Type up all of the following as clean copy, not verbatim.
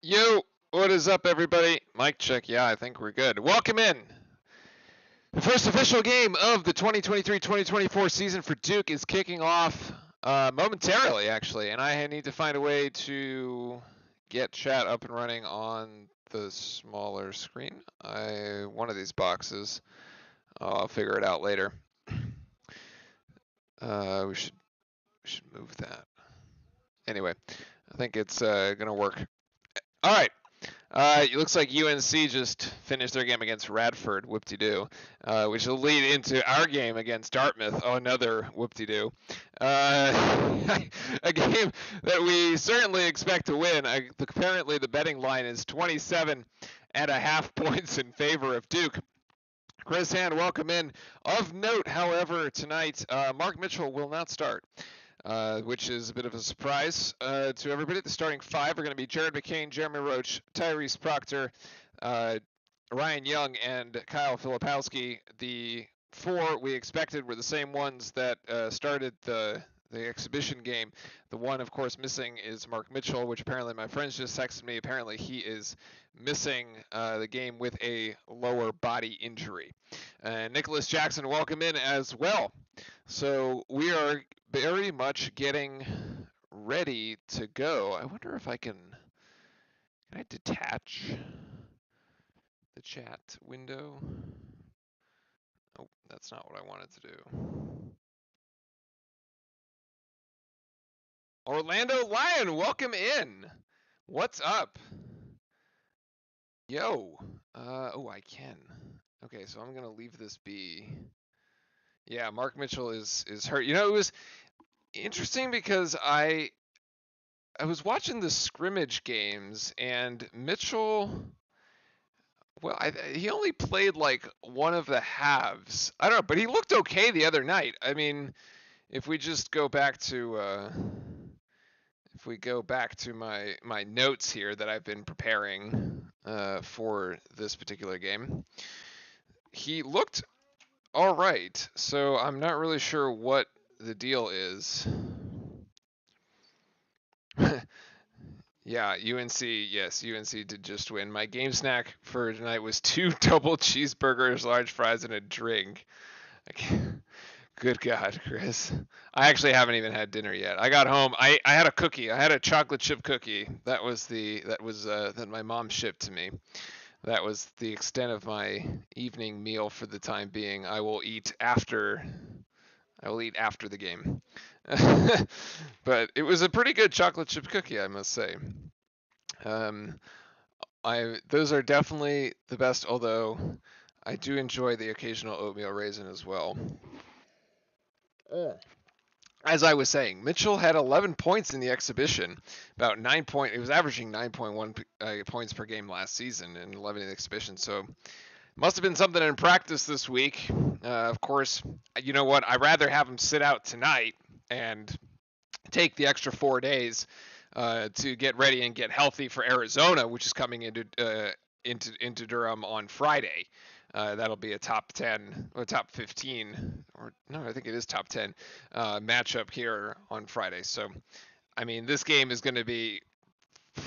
Yo, what is up, everybody? Mic check. Yeah, I think we're good. Welcome in. The first official game of the 2023-2024 season for Duke is kicking off momentarily, actually, and I need to find a way to get chat up and running on the smaller screen. One of these boxes. I'll figure it out later. We should move that. Anyway, I think it's gonna work. All right. It looks like UNC just finished their game against Radford, whoop-de-doo, which will lead into our game against Dartmouth, another whoop-de-doo. A game that we certainly expect to win. Apparently the betting line is 27.5 points in favor of Duke. Chris Hand, welcome in. Of note, however, tonight, Mark Mitchell will not start. Which is a bit of a surprise to everybody. The starting five are going to be Jared McCain, Jeremy Roach, Tyrese Proctor, Ryan Young, and Kyle Filipowski. The four we expected were the same ones that started the exhibition game. The one, of course, missing is Mark Mitchell, which apparently my friends just texted me. Apparently he is missing the game with a lower body injury. Nicholas Jackson, welcome in as well. So we are very much getting ready to go. I wonder if I can I detach the chat window? Oh, that's not what I wanted to do. Orlando Lion, welcome in. What's up? Yo. Oh, I can. Okay, so I'm gonna leave this be. Yeah, Mark Mitchell is hurt. You know, it was interesting because I was watching the scrimmage games and Mitchell. Well, he only played like one of the halves. I don't know, but he looked okay the other night. I mean, if we just go back to my notes here that I've been preparing for this particular game, he looked all right. So I'm not really sure what the deal is. Yeah, UNC, yes, UNC did just win. My game snack for tonight was 2 double cheeseburgers, large fries, and a drink. Good God, Chris. I actually haven't even had dinner yet. I got home. I had a cookie. I had a chocolate chip cookie. That my mom shipped to me. That was the extent of my evening meal for the time being. I will eat after the game. But it was a pretty good chocolate chip cookie, I must say. Those are definitely the best, although I do enjoy the occasional oatmeal raisin as well. As I was saying, Mitchell had 11 points in the exhibition, about he was averaging 9.1 points per game last season and 11 in the exhibition, so must have been something in practice this week. Of course, you know what? I'd rather have him sit out tonight and take the extra 4 days to get ready and get healthy for Arizona, which is coming into Durham on Friday. That'll be a top 10 or top 15, or no, I think it is top 10 matchup here on Friday. So, I mean, this game is going to be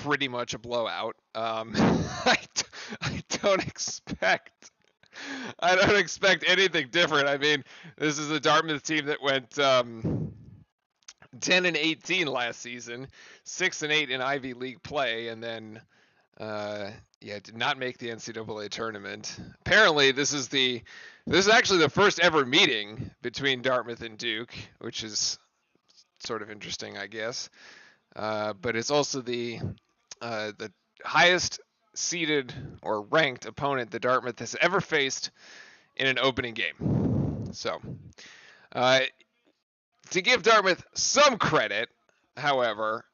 pretty much a blowout. I don't expect anything different. I mean, this is a Dartmouth team that went 10-18 last season, 6-8 in Ivy League play, and then did not make the NCAA tournament. Apparently, this is actually the first ever meeting between Dartmouth and Duke, which is sort of interesting, I guess. But it's also the highest seeded or ranked opponent that Dartmouth has ever faced in an opening game. So, to give Dartmouth some credit, however,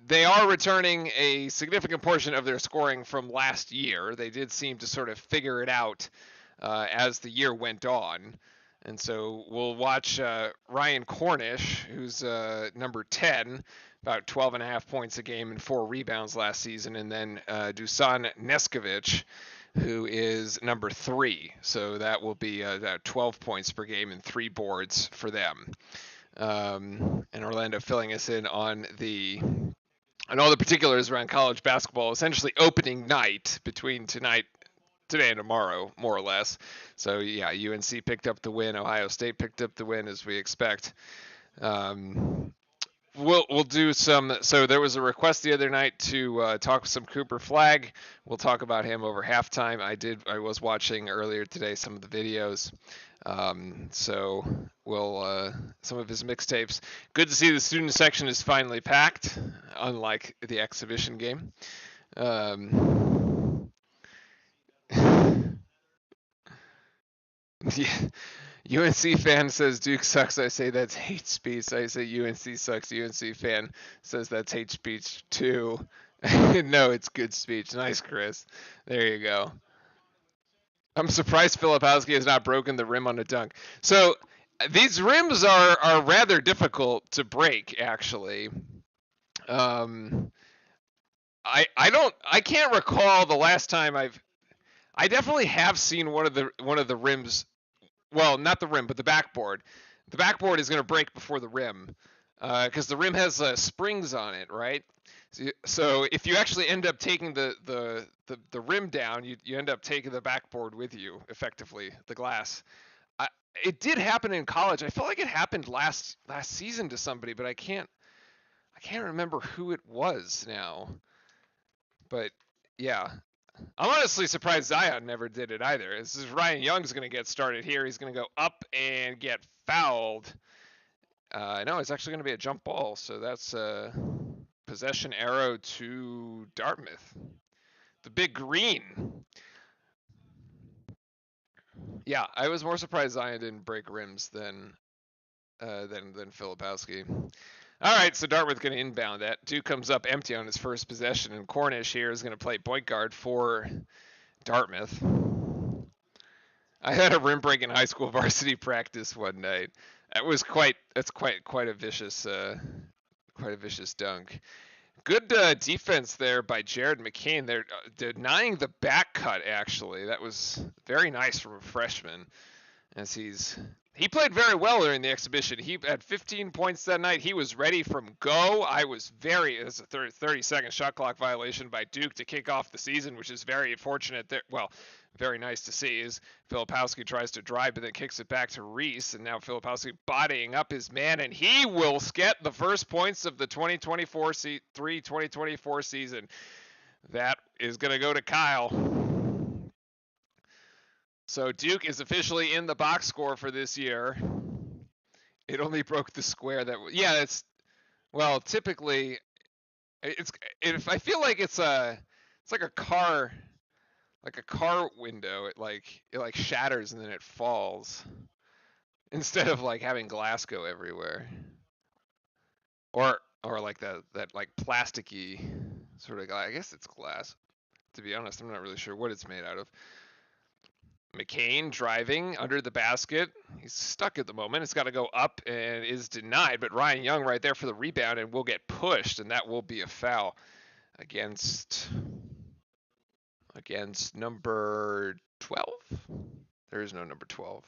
they are returning a significant portion of their scoring from last year. They did seem to sort of figure it out as the year went on. And so we'll watch Ryan Cornish, who's number 10, about 12.5 points a game and 4 rebounds last season, and then Dusan Neskovic, who is number 3. So that will be 12 points per game and 3 boards for them. And Orlando filling us in on the and all the particulars around college basketball, essentially opening night between today and tomorrow, more or less. So yeah, UNC picked up the win. Ohio State picked up the win, as we expect. Um, we'll do some. So there was a request the other night to talk with some Cooper Flagg. We'll talk about him over halftime. I was watching earlier today some of the videos. So we'll some of his mixtapes. Good to see the student section is finally packed, unlike the exhibition game. Yeah. UNC fan says Duke sucks. I say that's hate speech. I say UNC sucks. UNC fan says that's hate speech too. No, it's good speech. Nice, Chris. There you go. I'm surprised Filipowski has not broken the rim on a dunk. So these rims are rather difficult to break, actually. I can't recall the last time I definitely have seen one of the rims. Well, not the rim, but the backboard. The backboard is going to break before the rim, because the rim has springs on it, right? So if you actually end up taking the rim down, you end up taking the backboard with you, effectively, the glass. I, it did happen in college. I felt like it happened last season to somebody, but I can't remember who it was now. But yeah, I'm honestly surprised Zion never did it either. This is Ryan Young's going to get started here. He's going to go up and get fouled. No, it's actually going to be a jump ball. So that's a possession arrow to Dartmouth. The big green. Yeah, I was more surprised Zion didn't break rims than Filipowski. All right, so Dartmouth going to inbound that. Duke comes up empty on his first possession, and Cornish here is going to play point guard for Dartmouth. I had a rim break in high school varsity practice one night. That's quite a vicious dunk. Good defense there by Jared McCain. They're denying the back cut, actually. That was very nice from a freshman, as he played very well during the exhibition. He had 15 points that night. He was ready from go. It's a 30-second shot clock violation by Duke to kick off the season, which is very fortunate there. Well, very nice to see is Filipowski tries to drive, but then kicks it back to Reese, and now Filipowski bodying up his man, and he will get the first points of the 2024 season. That is going to go to Kyle. So Duke is officially in the box score for this year. It only broke the square typically I feel like it's like a car window. It shatters and then it falls instead of like having glass go everywhere. Or like that like plasticky sort of glass. I guess it's glass. To be honest, I'm not really sure what it's made out of. McCain driving under the basket. He's stuck at the moment. It's got to go up and is denied, but Ryan Young right there for the rebound and will get pushed, and that will be a foul against number 12. There is no number 12.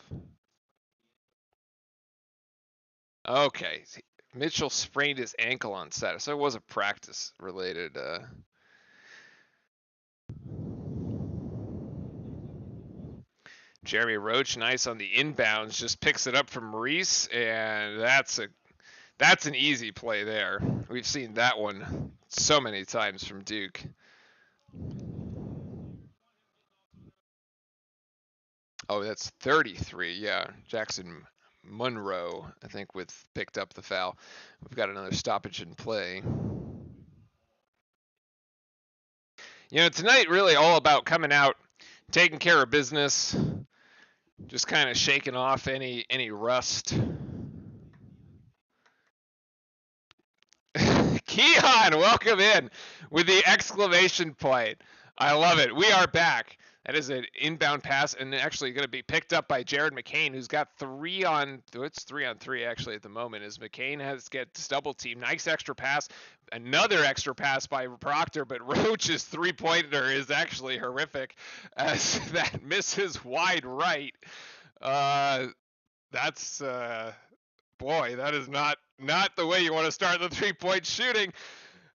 Okay. Mitchell sprained his ankle on set, so it was a practice related Jeremy Roach, nice on the inbounds, just picks it up from Reese, and that's an easy play there. We've seen that one so many times from Duke. Oh, that's 33. Yeah, Jackson Monroe, I think, picked up the foul. We've got another stoppage in play. Tonight really all about coming out, taking care of business, just kind of shaking off any rust. Keon, welcome in with the exclamation point. I love it. We are back. That is an inbound pass, and actually going to be picked up by Jared McCain, who's got 3-on-3 actually at the moment. As McCain gets double team, nice extra pass, another extra pass by Proctor, but Roach's 3-pointer is actually horrific, as that misses wide right. That's boy, that is not the way you want to start the 3-point shooting.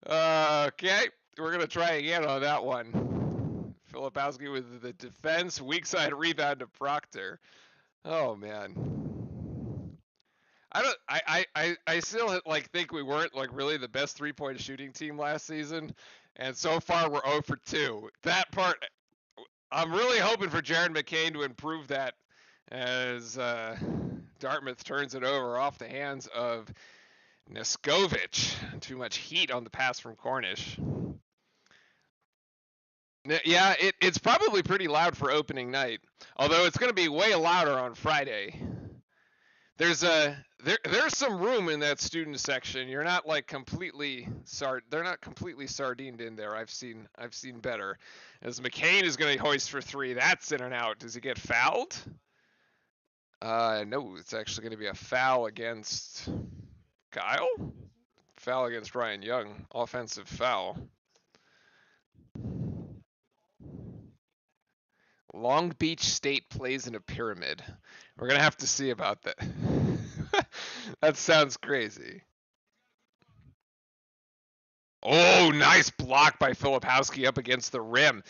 Okay, we're going to try again on that one. Filipowski with the defense, weak side rebound to Proctor. Oh, man. I still like think we weren't like really the best 3-point shooting team last season, and so far we're 0 for 2. That part, I'm really hoping for Jared McCain to improve that as Dartmouth turns it over off the hands of Neskovic. Too much heat on the pass from Cornish. Yeah, it's probably pretty loud for opening night, although it's going to be way louder on Friday. There's some room in that student section. You're not like completely they're not completely sardined in there. I've seen better. As McCain is going to hoist for 3, that's in and out. Does he get fouled? No, it's actually going to be a foul against Kyle. Foul against Ryan Young. Offensive foul. Long Beach State plays in a pyramid. We're going to have to see about that. That sounds crazy. Oh, nice block by Filipowski up against the rim.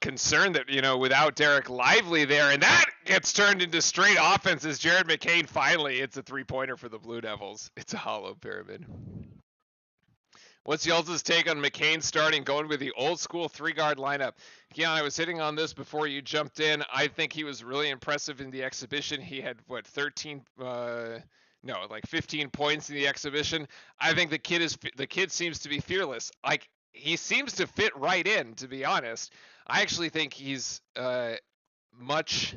Concerned that, without Derek Lively there, and that gets turned into straight offense as Jared McCain finally hits a 3-pointer for the Blue Devils. It's a hollow pyramid. What's Yeltsin's take on McCain starting, going with the old school 3-guard lineup? Keon, I was hitting on this before you jumped in. I think he was really impressive in the exhibition. He had, 15 points in the exhibition. I think the kid seems to be fearless. Like, he seems to fit right in, to be honest. I actually think he's much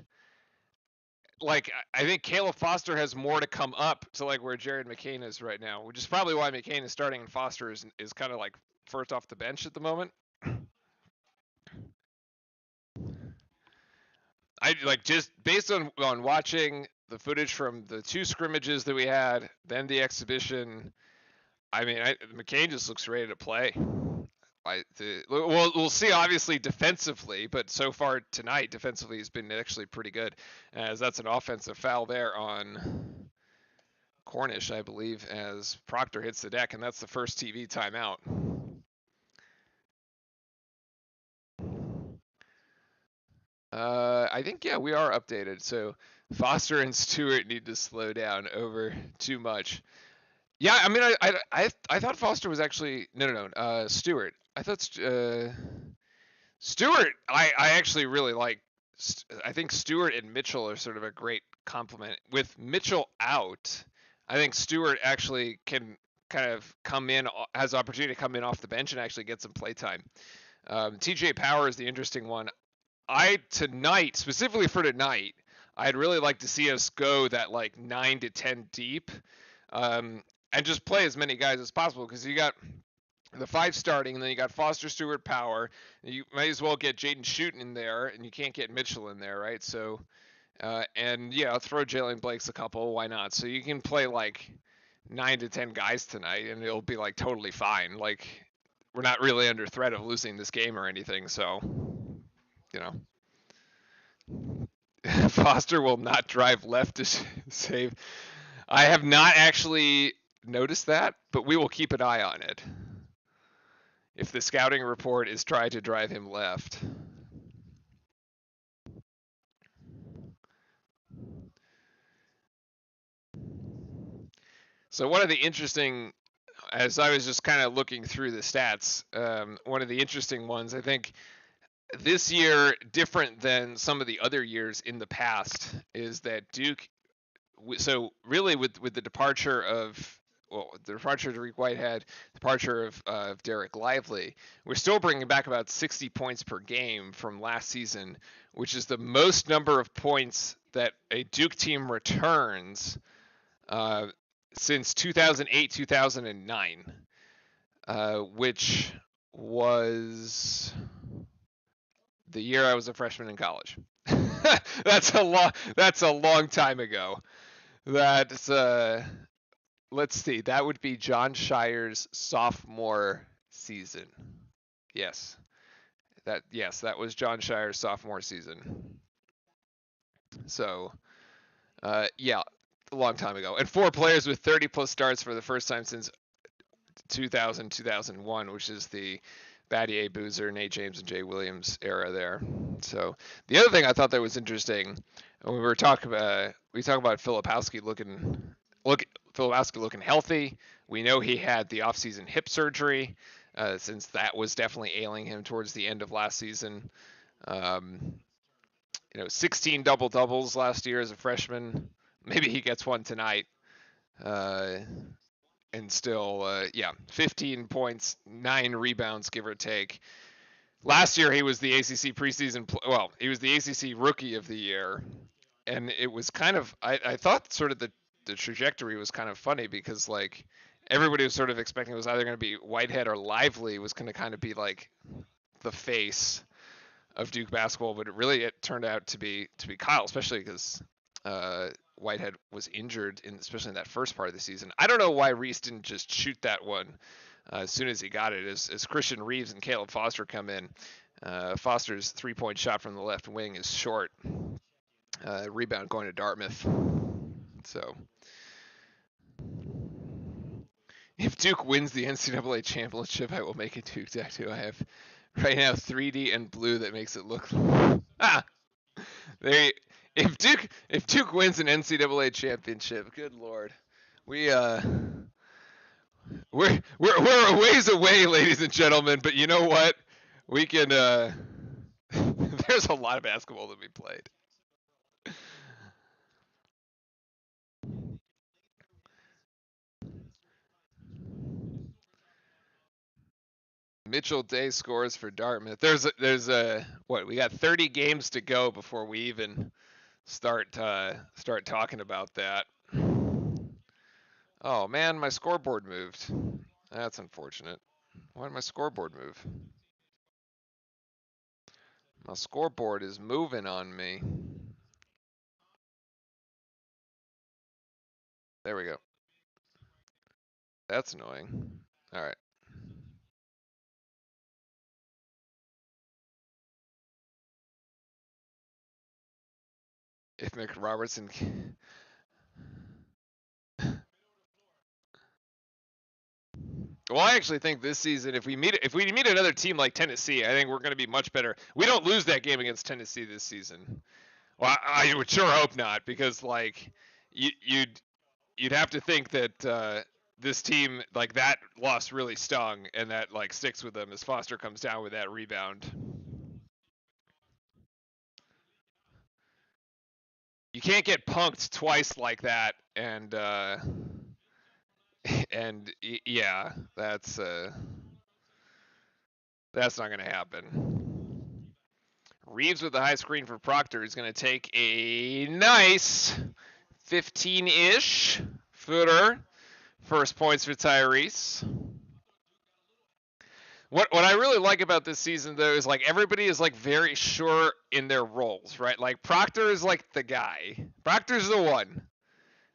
like, I think Caleb Foster has more to come up to like where Jared McCain is right now, which is probably why McCain is starting and Foster is kind of like first off the bench at the moment. I like, just based on watching the footage from the 2 scrimmages that we had, then the exhibition. I mean, McCain just looks ready to play. We'll see, obviously, defensively, but so far tonight, defensively, he's been actually pretty good, as that's an offensive foul there on Cornish, I believe, as Proctor hits the deck, and that's the first TV timeout. I think, yeah, we are updated. So Foster and Stewart need to slow down over too much. Yeah, I mean, I thought Foster was actually no, Stewart. I thought Stewart. I actually really like. I think Stewart and Mitchell are sort of a great complement. With Mitchell out, I think Stewart actually can kind of come in, has opportunity to come in off the bench and actually get some play time. TJ Power is the interesting one. Specifically for tonight, I'd really like to see us go that like 9 to 10 deep, and just play as many guys as possible, because you got the 5 starting, and then you got Foster, Stewart, Power. You might as well get Jaden Shooten in there, and you can't get Mitchell in there, right? So, and yeah, throw Jalen Blake's a couple. Why not? So you can play like 9 to 10 guys tonight, and it'll be like totally fine. Like, we're not really under threat of losing this game or anything. So, Foster will not drive left to save. I have not actually noticed that, but we will keep an eye on it. If the scouting report is trying to drive him left. So one of the interesting, as I was just kind of looking through the stats, one of the interesting ones, I think this year, different than some of the other years in the past, is that Duke, so really with the departure of, the departure of Tariq Whitehead, departure of Derek Lively, we're still bringing back about 60 points per game from last season, which is the most number of points that a Duke team returns since 2008, 2009, which was the year I was a freshman in college. That's a long time ago. That's let's see, that would be John Shire's sophomore season. Yes. That was John Shire's sophomore season. So, yeah, a long time ago. And 4 players with 30 plus starts for the first time since 2000, 2001, which is the Battier, Boozer, Nate James, and Jay Williams era there. So the other thing I thought that was interesting, when we talk about Filipowski looking healthy. We know he had the offseason hip surgery, since that was definitely ailing him towards the end of last season. 16 double doubles last year as a freshman. Maybe he gets one tonight. And still, 15 points, 9 rebounds, give or take. Last year he was the ACC preseason. He was the ACC Rookie of the Year, and it was kind of. I thought sort of the trajectory was kind of funny because like everybody was sort of expecting it was either going to be Whitehead or Lively was going to kind of be like the face of Duke basketball, but it turned out to be Kyle, especially because Whitehead was injured especially in that first part of the season. I don't know why Reese didn't just shoot that one as soon as he got it. As Christian Reeves and Caleb Foster come in, Foster's 3-point shot from the left wing is short. Rebound going to Dartmouth. So if Duke wins the NCAA championship, I will make a Duke tattoo. I have right now 3D and blue that makes it look. If Duke wins an NCAA championship, good lord, we're a ways away, ladies and gentlemen. But you know what? We can. There's a lot of basketball to be played. Mitchell Day scores for Dartmouth. There's what, we got 30 games to go before we even start talking about that. Oh man, my scoreboard moved. That's unfortunate. Why did my scoreboard move? My scoreboard is moving on me. There we go. That's annoying. All right. If McRobertson. Well, I actually think this season, if we meet another team like Tennessee, I think we're going to be much better. We don't lose that game against Tennessee this season. Well, I would sure hope not, because like you'd have to think that this team, like, that loss really stung, and that like sticks with them as Foster comes down with that rebound. You can't get punked twice like that, and yeah, that's not going to happen. Reeves with the high screen for Proctor is going to take a nice 15-ish footer. First points for Tyrese. What I really like about this season, though, is like everybody is like very sure in their roles, right? Like Proctor is like the guy. Proctor's the one,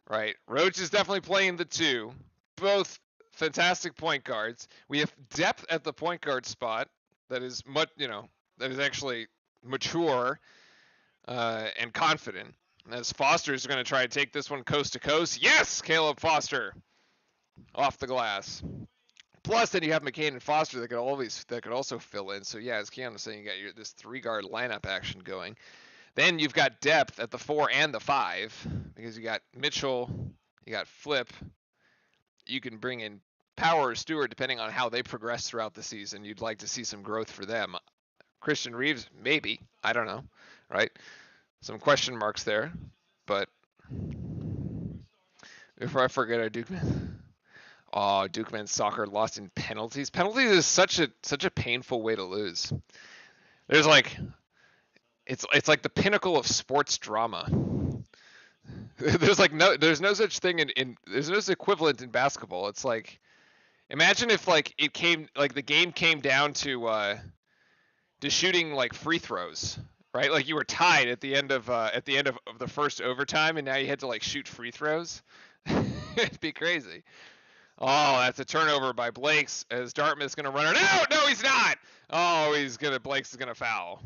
right? Roach is definitely playing the 2. Both fantastic point guards. We have depth at the point guard spot that is that is actually mature and confident. As Foster is going to try to take this one coast to coast. Yes, Caleb Foster off the glass. Plus, then you have McCain and Foster that could also fill in. So yeah, as Keon was saying, you got this 3-guard lineup action going. Then you've got depth at the 4 and the 5 because you got Mitchell, you got Flip. You can bring in Power or Stewart depending on how they progress throughout the season. You'd like to see some growth for them. Christian Reeves, maybe, I don't know, right? Some question marks there, but before I forget, our Duke man. Oh, Duke men's soccer lost in penalties. Penalties is such a painful way to lose. There's like, it's like the pinnacle of sports drama. There's no such thing there's no equivalent in basketball. It's like, imagine if like the game came down to shooting like free throws, right? Like you were tied at the end of the first overtime, and now you had to like shoot free throws. It'd be crazy. Oh, that's a turnover by Blakes as Dartmouth's going to run it out. No, he's not. Oh, Blakes is going to foul.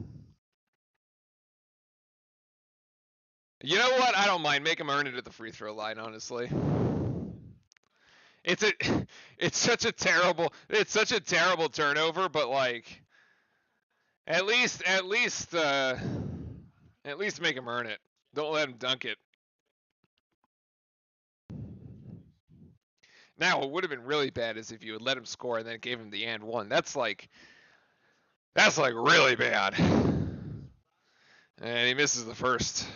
You know what? I don't mind. Make him earn it at the free throw line, honestly. It's such a terrible turnover, but like at least make him earn it. Don't let him dunk it. Now, what would have been really bad is if you had let him score and then gave him the and one. That's like really bad. And he misses the first.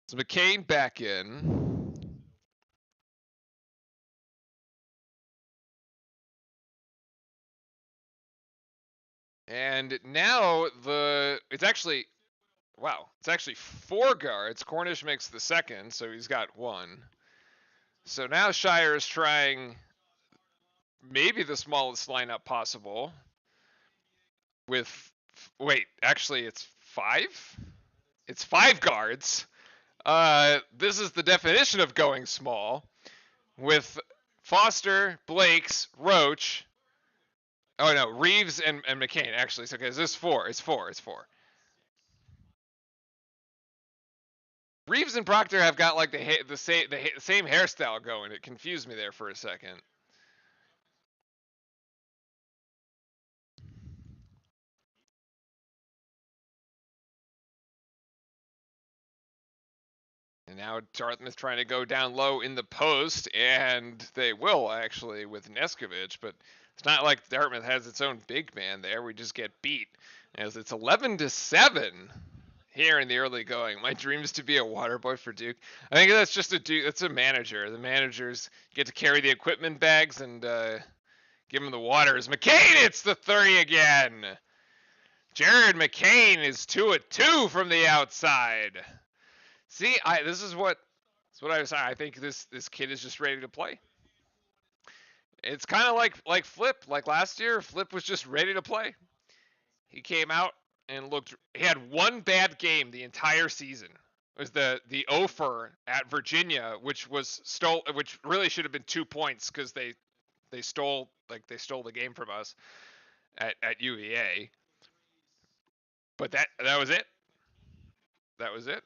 So McCain back in. And now it's actually 4 guards. Cornish makes the second, so he's got 1. So now Shire is trying maybe the smallest lineup possible with, actually it's 5? It's 5 guards. This is the definition of going small with Foster, Blakes, Roach. Oh no, Reeves and McCain actually. So okay, is this 4? It's 4. Reeves and Proctor have got like the same hairstyle going. It confused me there for a second. And now Dartmouth trying to go down low in the post, and they will actually with Neskovich, but it's not like Dartmouth has its own big man there. We just get beat as it's 11-7 here in the early going. My dream is to be a water boy for Duke. I think that's just a Duke. That's a manager. The managers get to carry the equipment bags and give them the waters. McCain hits the 30 again. Jared McCain is 2-2 from the outside. See, this is what I was saying. I think this kid is just ready to play. It's kind of like Flip, like last year. Flip was just ready to play. He came out and looked. He had one bad game the entire season. It was the Ofer at Virginia, which really should have been 2 points because they stole the game from us at UEA. But that was it. That was it.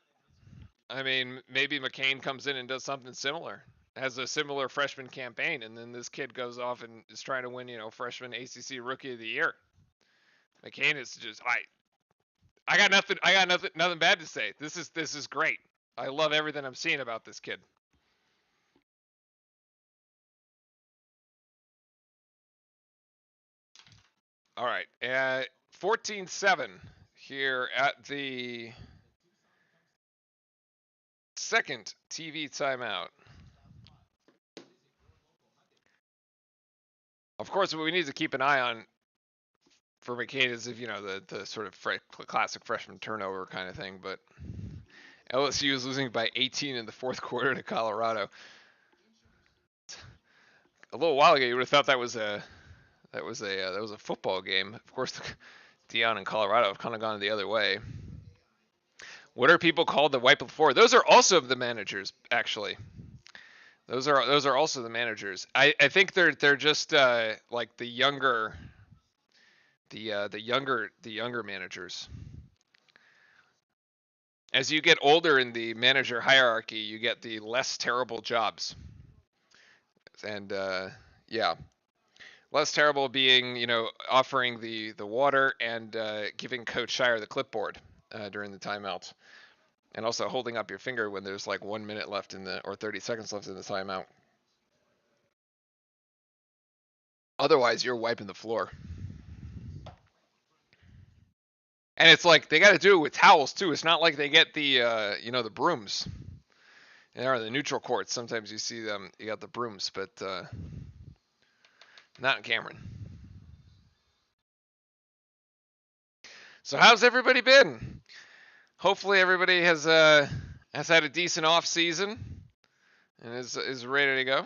I mean, maybe McCain comes in and does something similar, has a similar freshman campaign, and then this kid goes off and is trying to win, freshman ACC Rookie of the Year. McCain is just I got nothing bad to say. This is great. I love everything I'm seeing about this kid. All right, 14-7 here at the second TV timeout. Of course, what we need to keep an eye on for McCain is if the sort of classic freshman turnover kind of thing. But LSU is losing by 18 in the fourth quarter to Colorado. A little while ago, you would have thought that was a football game. Of course, Deion and Colorado have kind of gone the other way. What are people called that wipe before? Those are also the managers, actually. Those are also the managers. I think they're just like the younger managers. As you get older in the manager hierarchy, you get the less terrible jobs. And yeah, less terrible being offering the water and giving Coach Shire the clipboard during the timeouts. And also holding up your finger when there's like 1 minute left or 30 seconds left in the timeout. Otherwise, you're wiping the floor. And it's like they got to do it with towels too. It's not like they get the the brooms. And or the neutral courts. Sometimes you see them. You got the brooms, but not in Cameron. So how's everybody been? Hopefully everybody has had a decent off season and is ready to go.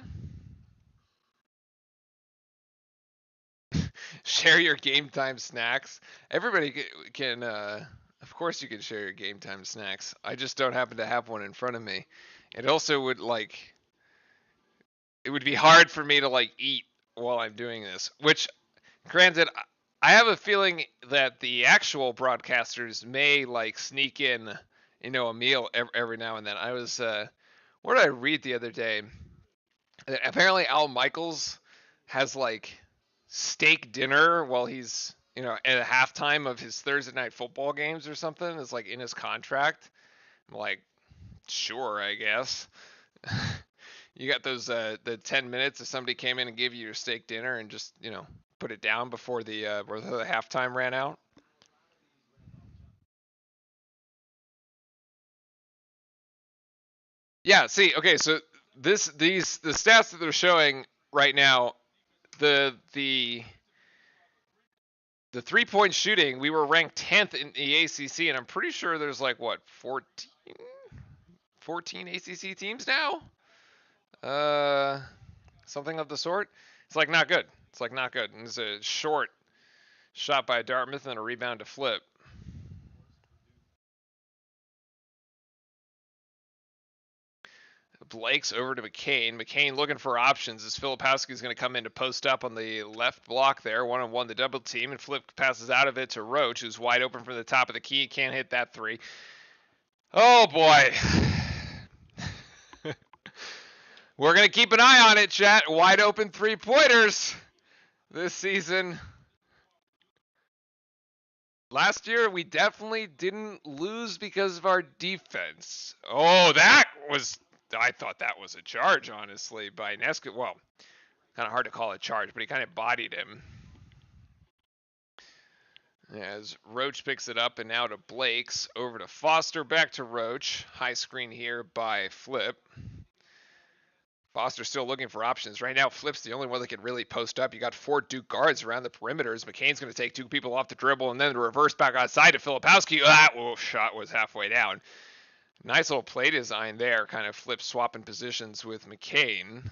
Share your game time snacks. Everybody can of course you can share your game time snacks. I just don't happen to have one in front of me. It also would it would be hard for me to eat while I'm doing this, which granted I have a feeling that the actual broadcasters may sneak in a meal every now and then. I was, what did I read the other day? Apparently Al Michaels has like steak dinner while he's, at halftime of his Thursday night football games or something. It's like in his contract. I'm like, sure, I guess. You got those the 10 minutes if somebody came in and gave you your steak dinner and just, put it down before the halftime ran out. Yeah, see, okay, so the stats that they're showing right now, the 3-point shooting, we were ranked 10th in the ACC, and I'm pretty sure there's like what 14 ACC teams now, something of the sort. It's like not good. It's like not good. And it's a short shot by Dartmouth and a rebound to Flip. Blake's over to McCain. McCain looking for options as Filipowski's going to come in to post up on the left block there. 1-on-1 the double team, and Flip passes out of it to Roach, who's wide open from the top of the key. Can't hit that three. Oh, boy. We're going to keep an eye on it, chat. Wide open three-pointers this season. Last year, we definitely didn't lose because of our defense. Oh, I thought that was a charge, honestly, by Nesca. Well, kind of hard to call it a charge, but he kind of bodied him. As Roach picks it up, and now to Blake's, over to Foster, back to Roach. High screen here by Flip. Foster's still looking for options. Right now, Flip's the only one that can really post up. You got 4 Duke guards around the perimeters. McCain's going to take 2 people off the dribble and then the reverse back outside to Filipowski. That shot was halfway down. Nice little play design there. Kind of Flip swapping positions with McCain.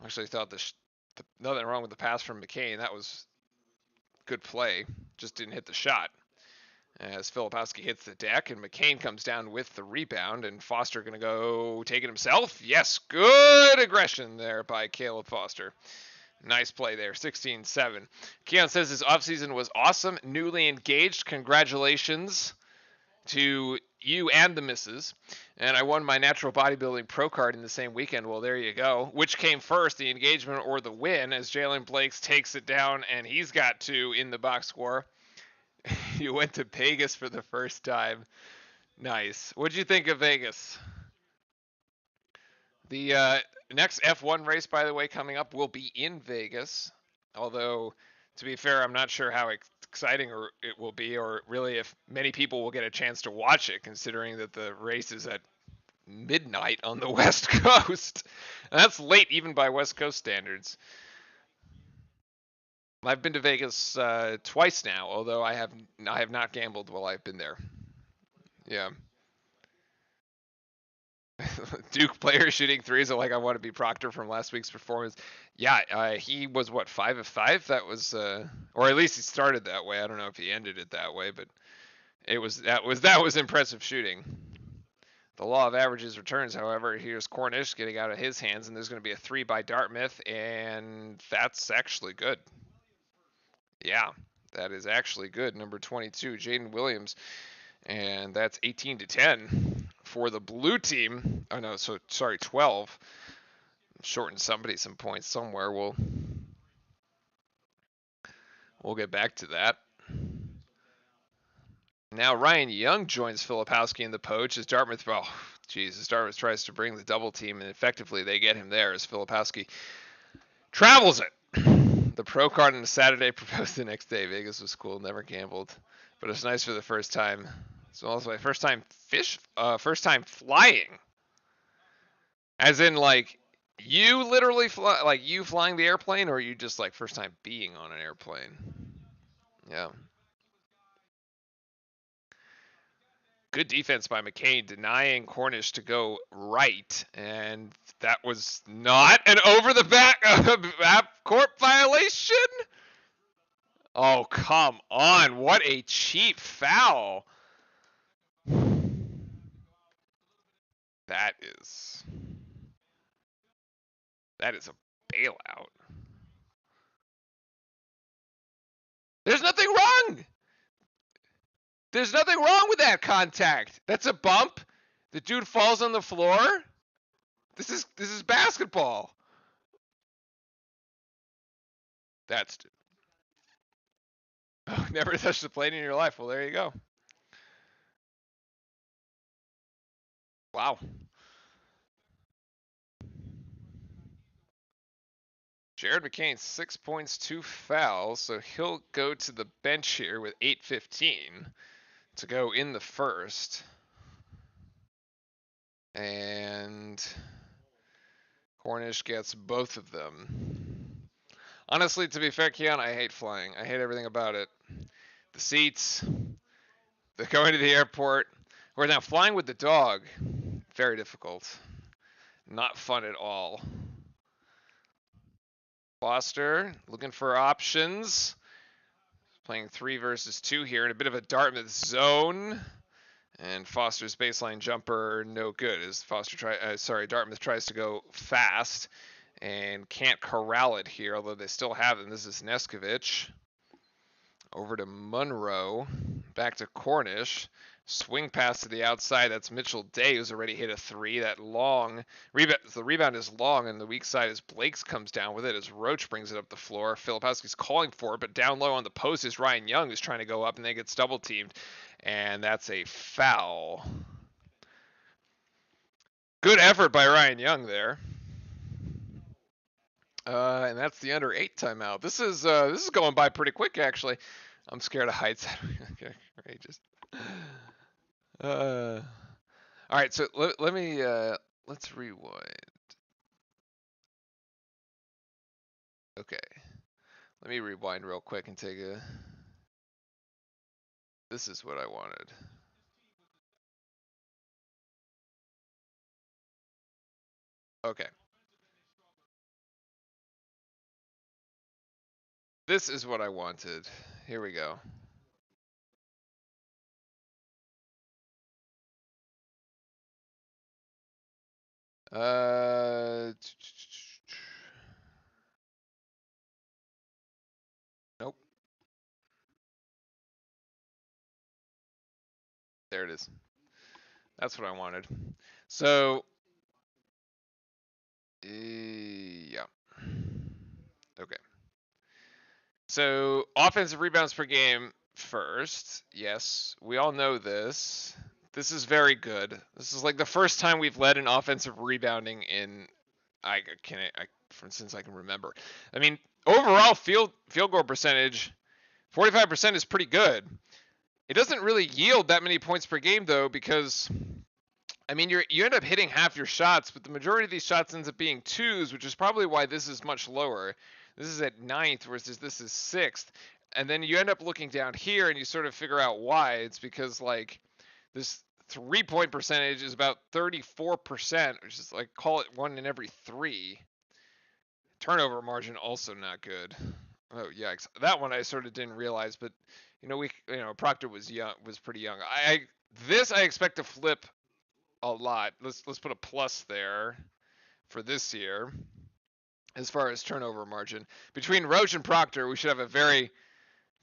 Actually thought nothing wrong with the pass from McCain. That was good play. Just didn't hit the shot. As Filipowski hits the deck, and McCain comes down with the rebound, and Foster going to go take it himself. Yes, good aggression there by Caleb Foster. Nice play there, 16-7. Keon says his offseason was awesome, newly engaged. Congratulations to you and the missus. And I won my natural bodybuilding pro card in the same weekend. Well, there you go. Which came first, the engagement or the win, as Jalen Blakes takes it down, and he's got 2 in the box score. You went to Vegas for the first time. Nice. What'd you think of Vegas? The next F1 race, by the way, coming up will be in Vegas. Although, to be fair, I'm not sure how exciting it will be, or really if many people will get a chance to watch it, considering that the race is at midnight on the West Coast. And that's late even by West Coast standards. I've been to Vegas twice now, although I have not gambled while I've been there. Yeah. Duke player shooting threes. Like I want to be Proctor from last week's performance. Yeah, he was 5 of 5. That was, or at least he started that way. I don't know if he ended it that way, but that was impressive shooting. The law of averages returns, however. Here's Cornish getting out of his hands, and there's going to be a 3 by Dartmouth, and that's actually good. Yeah, that is actually good. Number 22, Jaden Williams. And that's 18-10 for the blue team. Oh, no, 12. Shorten somebody some points somewhere. We'll get back to that. Now Ryan Young joins Filipowski in the poach as Dartmouth, Dartmouth tries to bring the double team, and effectively they get him there as Filipowski travels it. The pro card on a Saturday, proposed the next day. Vegas was cool, never gambled, but it's nice for the first time. So also my first time flying. As in like you literally fly, like you flying the airplane, or are you just like first time being on an airplane? Yeah. Good defense by McCain, denying Cornish to go right, and that was not an over the back court violation. Oh, come on. What a cheap foul. That is a bailout. There's nothing wrong. There's nothing wrong with that contact. That's a bump. The dude falls on the floor. This is basketball. That's oh, never touched a plate in your life. Well, there you go. Wow. Jared McCain, 6 points, 2 fouls, so he'll go to the bench here with 8:15 to go in the first. And Cornish gets both of them. Honestly, to be fair, Keon, I hate flying. I hate everything about it. The seats, the going to the airport. We're now flying with the dog. Very difficult. Not fun at all. Foster looking for options. Playing 3 versus 2 here in a bit of a Dartmouth zone. And Foster's baseline jumper no good as Dartmouth tries to go fast and can't corral it here, although they still have it. This is Neskovic. Over to Munro. Back to Cornish. Swing pass to the outside. That's Mitchell Day, who's already hit a 3. That long rebound. The rebound is long, and the weak side is Blake's comes down with it as Roach brings it up the floor. Filipowski's calling for it, but down low on the post is Ryan Young, who's trying to go up, and then gets double teamed, and that's a foul. Good effort by Ryan Young there. And that's the under 8 timeout. This is going by pretty quick, actually. I'm scared of heights. Okay, courageous. All right, so let me let's rewind. Okay, let me rewind real quick and take a. This is what I wanted. Okay. This is what I wanted. Here we go. Nope. There it is. That's what I wanted. So, yeah. Okay. So, offensive rebounds per game first. Yes, we all know this. This is very good. This is like the first time we've led in offensive rebounding in since I can remember. I mean, overall field goal percentage, 45% is pretty good. It doesn't really yield that many points per game though, because I mean you end up hitting half your shots, but the majority of these shots ends up being 2s, which is probably why this is much lower. This is at 9th versus this is 6th. And then you end up looking down here and you sort of figure out why. It's because like this 3-point percentage is about 34%, which is like call it 1 in every 3. Turnover margin also not good. Oh yikes! That one I sort of didn't realize, but Proctor was pretty young. I expect to flip a lot. Let's put a plus there for this year. As far as turnover margin, between Roach and Proctor, we should have a very,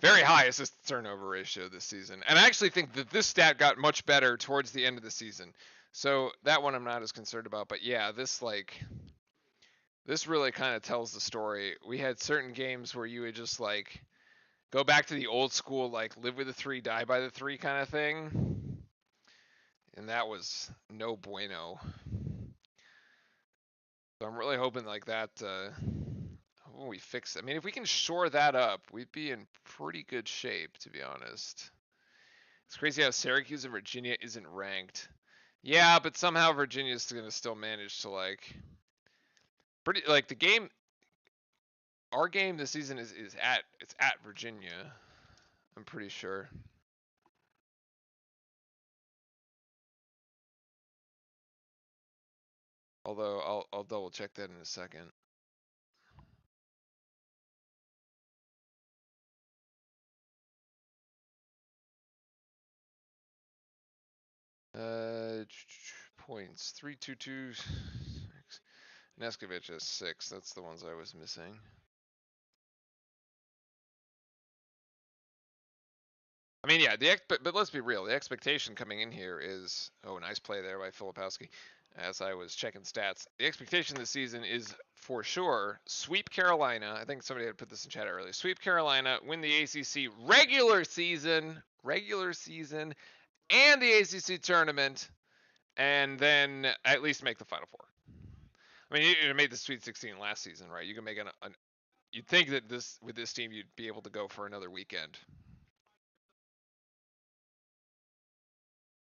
very high assist turnover ratio this season. And I actually think that this stat got much better towards the end of the season. So that one I'm not as concerned about. But yeah, this really kind of tells the story. We had certain games where you would just like go back to the old school, like live with the 3, die by the 3 kind of thing. And that was no bueno. So I'm really hoping like that, when we fix it. I mean, if we can shore that up, we'd be in pretty good shape, to be honest. It's crazy how Syracuse and Virginia isn't ranked. Yeah, but somehow Virginia's going to still manage to like the game. Our game this season is at Virginia. I'm pretty sure. Although I'll double check that in a second. Points 322. Neskovic has 6. That's the ones I was missing. I mean, yeah, but let's be real. The expectation coming in here is, oh, nice play there by Filipowski. As I was checking stats, the expectation this season is for sure sweep Carolina. I think somebody had put this in chat earlier. Sweep Carolina, win the ACC regular season, and the ACC tournament, and then at least make the Final Four. I mean, you made the Sweet 16 last season, right? You can make you'd think that with this team you'd be able to go for another weekend.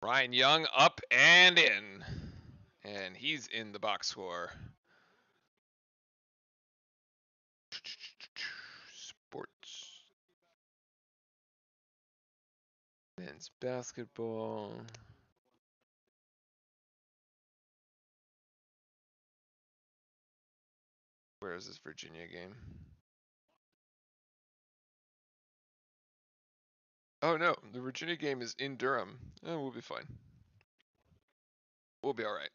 Ryan Young up and in. And he's in the box score. Sports. Men's basketball. Where is this Virginia game? Oh no, the Virginia game is in Durham. Oh, we'll be fine. We'll be all right.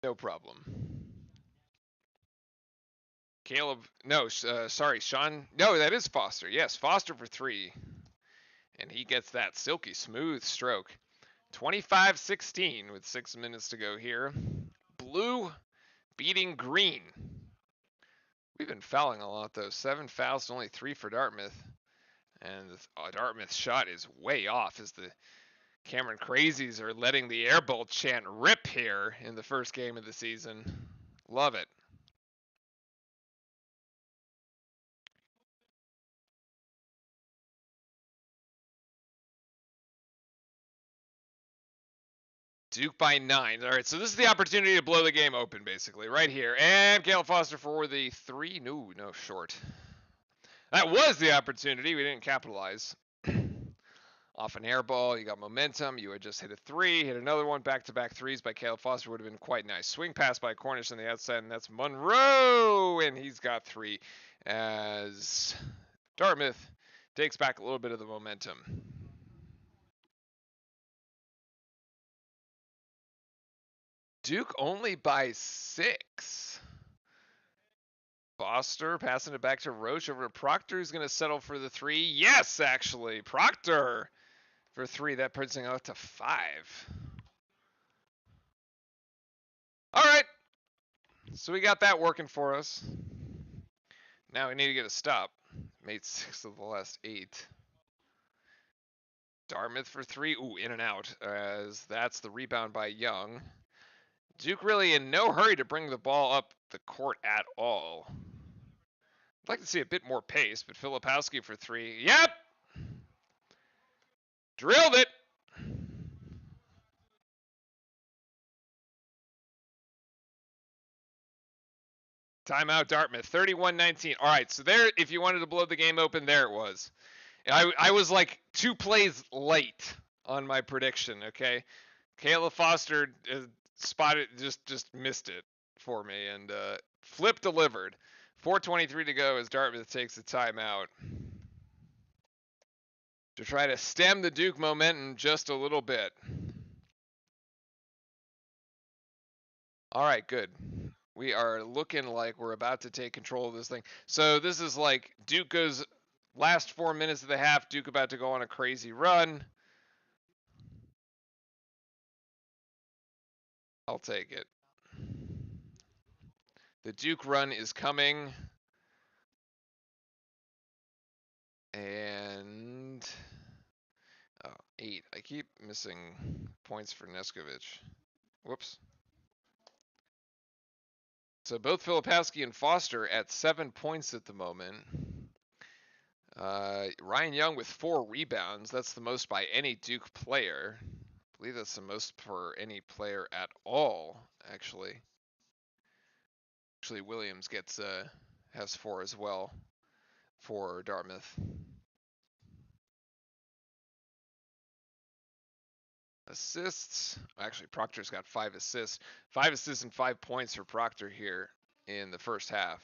No problem. Caleb, no, sorry, Sean. No, that is Foster. Yes, Foster for 3. And he gets that silky smooth stroke. 25-16 with 6 minutes to go here. Blue beating green. We've been fouling a lot though. 7 fouls, only 3 for Dartmouth. And Dartmouth's shot is way off as the Cameron Crazies are letting the Airbolt chant rip here in the first game of the season. Love it. Duke by 9. All right, so this is the opportunity to blow the game open, basically, right here. And Caleb Foster for the 3. No, short. That was the opportunity. We didn't capitalize. Off an air ball, you got momentum. You had just hit a 3, hit another one. Back-to-back 3s by Caleb Foster would have been quite nice. Swing pass by Cornish on the outside, and that's Monroe, and he's got 3 as Dartmouth takes back a little bit of the momentum. Duke only by 6. Foster passing it back to Roach over to Proctor, who's going to settle for the 3. Yes, actually, Proctor for 3. That puts him out to 5. All right. So we got that working for us. Now we need to get a stop. Made 6 of the last 8. Dartmouth for 3. Ooh, in and out, as that's the rebound by Young. Duke really in no hurry to bring the ball up the court at all. I'd like to see a bit more pace, but Filipowski for 3. Yep! Drilled it! Timeout Dartmouth, 31-19. All right, so there, if you wanted to blow the game open, there it was. I was like 2 plays late on my prediction, okay? Caleb Foster spotted, just missed it for me, and flip delivered. 4:23 to go as Dartmouth takes a timeout to try to stem the Duke momentum just a little bit. All right, good. We are looking like we're about to take control of this thing. So this is like Duke goes last 4 minutes of the half. Duke about to go on a crazy run. I'll take it. The Duke run is coming. And 8. I keep missing points for Neskovich. Whoops. So both Filipowski and Foster at 7 points at the moment. Ryan Young with 4 rebounds. That's the most by any Duke player. I believe that's the most for any player at all, actually. Actually, Williams has 4 as well for Dartmouth. Assists. Actually, Proctor's got 5 assists. 5 assists and 5 points for Proctor here in the first half.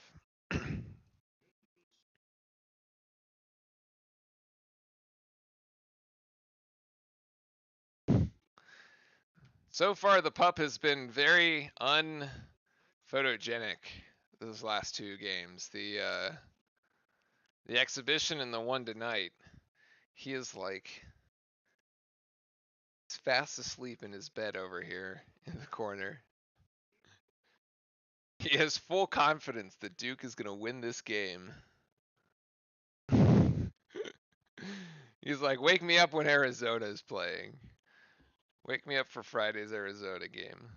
So far, the pup has been very unphotogenic those last 2 games. The exhibition and the one tonight. He is like fast asleep in his bed over here in the corner. He has full confidence that Duke is going to win this game. He's like, wake me up when Arizona is playing. Wake me up for Friday's Arizona game.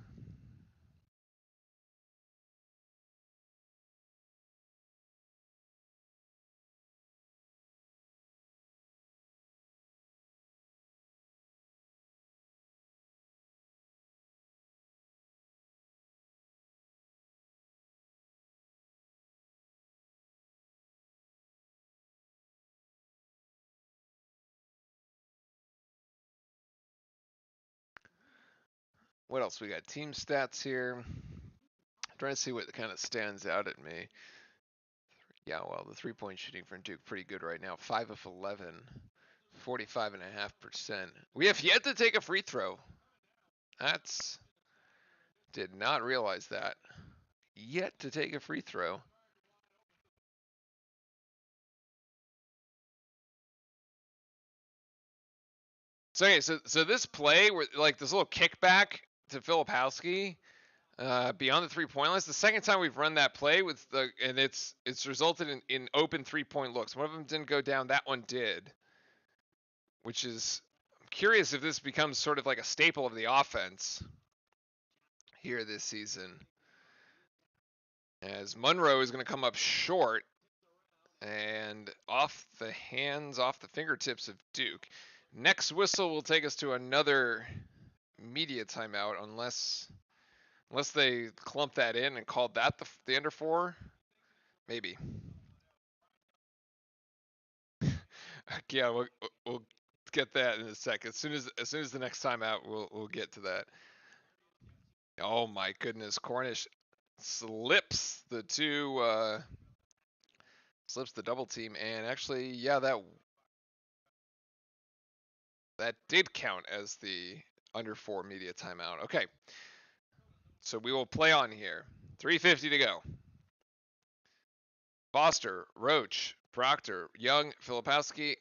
What else we got? Team stats here. I'm trying to see what kind of stands out at me. Yeah, well, the three-point shooting for Duke pretty good right now. 5 of 11, 45.5%. We have yet to take a free throw. That's did not realize that. Yet to take a free throw. So okay, so this play, where like this little kickback to Filipowski, beyond the 3-point line. It's the second time we've run that play and it's resulted in open 3-point looks. One of them didn't go down. That one did, which is, I'm curious if this becomes sort of like a staple of the offense here this season. As Monroe is going to come up short and off the fingertips of Duke. Next whistle will take us to another media timeout unless they clump that in and called that the under 4. Maybe. Yeah, we'll get that in a second. As soon as the next time out, we'll get to that. Oh my goodness, Cornish slips the double team, and actually, yeah, that did count as the under 4 media timeout. Okay, so we will play on here. 3:50 to go. Foster, Roach, Proctor, Young, Filipowski.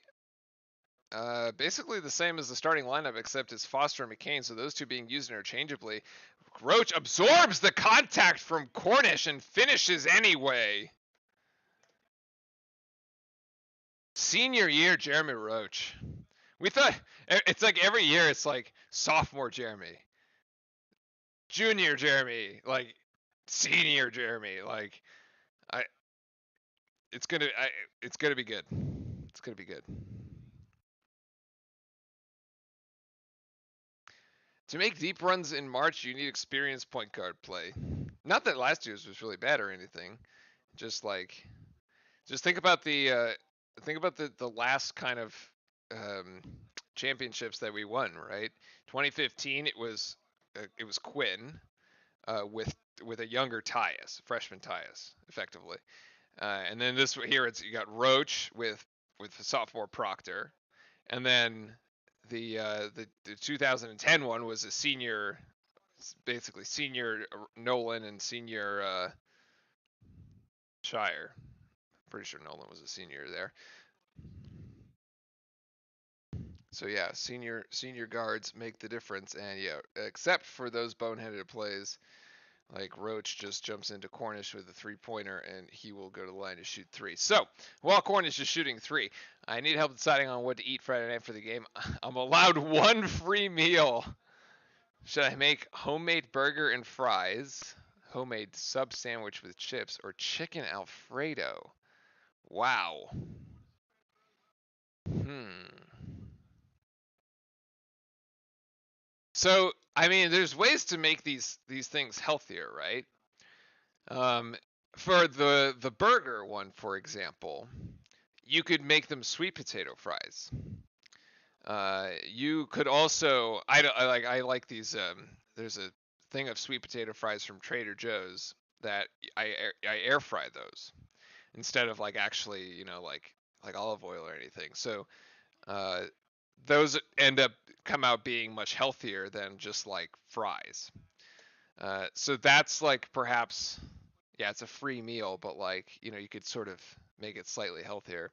Basically the same as the starting lineup, except it's Foster and McCain, so those two being used interchangeably. Roach absorbs the contact from Cornish and finishes anyway. Senior year Jeremy Roach. We thought, it's like every year it's like sophomore Jeremy, junior Jeremy, like senior Jeremy. Like it's gonna be good. It's gonna be good. To make deep runs in March, you need experienced point guard play. Not that last year's was really bad or anything. Just think about the last kind of championships that we won, right? 2015, it was Quinn with a younger Tyus, freshman Tyus, effectively, and then this here you got Roach with sophomore Proctor, and then the 2010 one was a senior, basically senior Nolan and senior Shire. Pretty sure Nolan was a senior there. So yeah, senior guards make the difference, and yeah, except for those boneheaded plays, like Roach just jumps into Cornish with a 3-pointer, and he will go to the line to shoot 3. So while Cornish is shooting 3, I need help deciding on what to eat Friday night for the game. I'm allowed one free meal. Should I make homemade burger and fries, homemade sub sandwich with chips, or chicken Alfredo? Wow. So, I mean, there's ways to make these things healthier, right? For the burger one, for example, you could make them sweet potato fries. You could also, I like these. There's a thing of sweet potato fries from Trader Joe's that I air fry those instead of like actually, like olive oil or anything. So those come out being much healthier than just like fries. So that's like perhaps, yeah, it's a free meal, but like, you could sort of make it slightly healthier.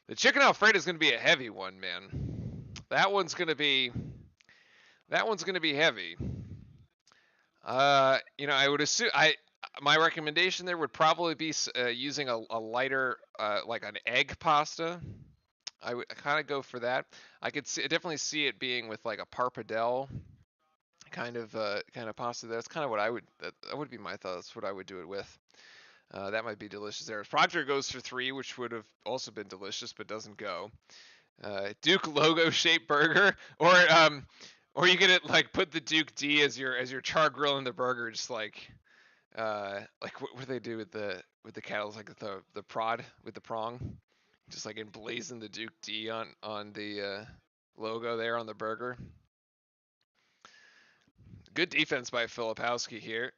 The chicken Alfredo is going to be a heavy one, man. That one's going to be heavy. I would assume my recommendation there would probably be using a lighter, like an egg pasta. I would kind of go for that. I could definitely see it being with like a parpadelle kind of pasta. That's kind of what that would be my thoughts. That's what I would do it with. That might be delicious there. Proctor goes for 3, which would have also been delicious, but doesn't go. Duke logo shaped burger, or you could like put the Duke D as your char grill in the burger, just like what do they do with the cattle, like the prod with the prong, just like emblazon the Duke D on the logo there on the burger. Good defense by Filipowski here.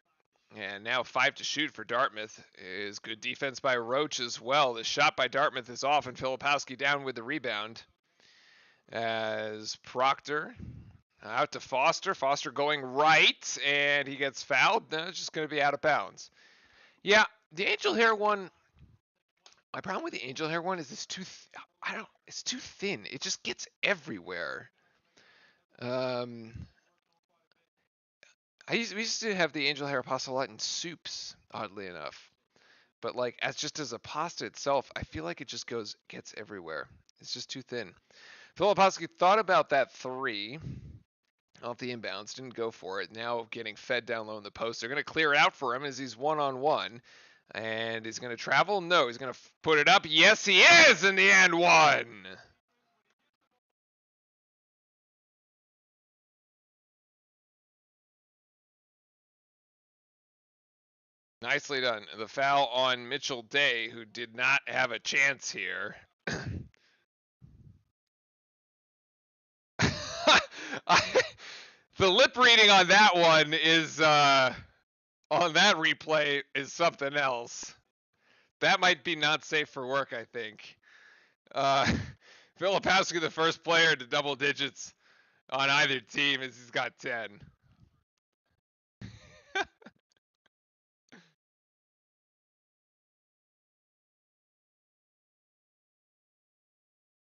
And now 5 to shoot for Dartmouth is good defense by Roach as well. The shot by Dartmouth is off, and Filipowski down with the rebound. As Proctor out to Foster. Foster going right, and he gets fouled. No, it's just going to be out of bounds. Yeah, the angel hair one. My problem with the angel hair one is it's too thin. It just gets everywhere. We used to have the angel hair pasta a lot in soups, oddly enough. But like as a pasta itself, I feel like it just gets everywhere. It's just too thin. Filipowski thought about that 3 off the inbounds, didn't go for it. Now getting fed down low in the post. They're going to clear it out for him as he's one-on-one. And he's going to travel? No, he's going to put it up. Yes, he is in the and one. Nicely done. The foul on Mitchell Day, who did not have a chance here. The lip reading on that one is, on that replay is something else. That might be not safe for work, I think. Filipowski, the first player to double digits on either team, as he's got 10.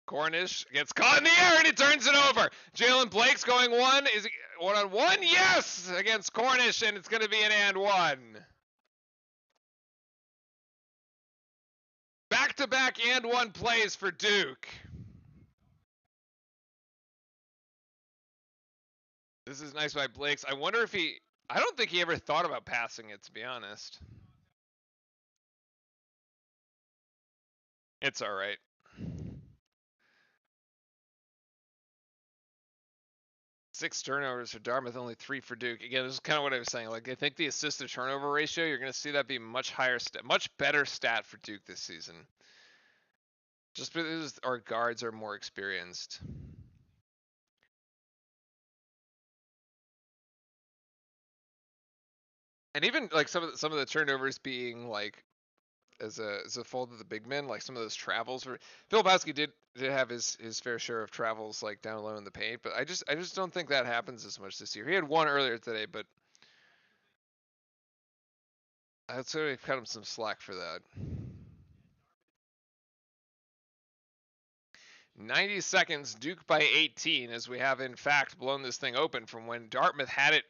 Cornish gets caught in the air and he turns it over. Jalen Blake's going one. Is he one-on-one? Yes! Against Cornish, and it's going to be an and one. Back-to-back and one plays for Duke. This is nice by Blake's. I wonder if I don't think he ever thought about passing it, to be honest. It's all right. 6 turnovers for Dartmouth, only 3 for Duke. Again, this is kind of what I was saying. Like, I think the assist to turnover ratio, you're going to see that be much higher, much better stat for Duke this season. Just because our guards are more experienced. And even like some of the turnovers being like as a fault of the big men, like some of those travels were. Filipowski did have his fair share of travels like down low in the paint, but I just don't think that happens as much this year. He had one earlier today, but I'd say cut him some slack for that. 90 seconds, Duke by 18, as we have in fact blown this thing open from when Dartmouth had it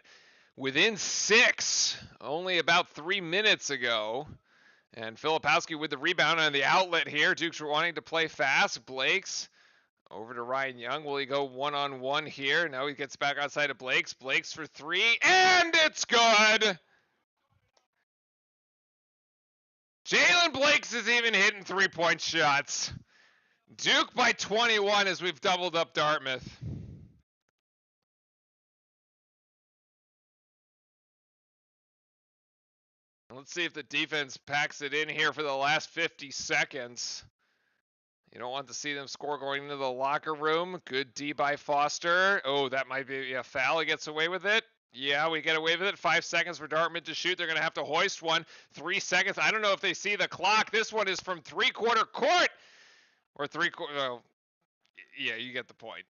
within 6 only about 3 minutes ago. And Filipowski with the rebound on the outlet here. Duke's wanting to play fast. Blake's over to Ryan Young. Will he go one-on-one here? No, he gets back outside of Blake's. Blake's for 3, and it's good! Jalen Blake's is even hitting 3-point shots. Duke by 21 as we've doubled up Dartmouth. Let's see if the defense packs it in here for the last 50 seconds. You don't want to see them score going into the locker room. Good D by Foster. Oh, that might be a foul. He gets away with it. Yeah, we get away with it. 5 seconds for Dartmouth to shoot. They're going to have to hoist one. 3 seconds. I don't know if they see the clock. This one is from 3-quarter court. Or 3-quarter. Oh, yeah, you get the point.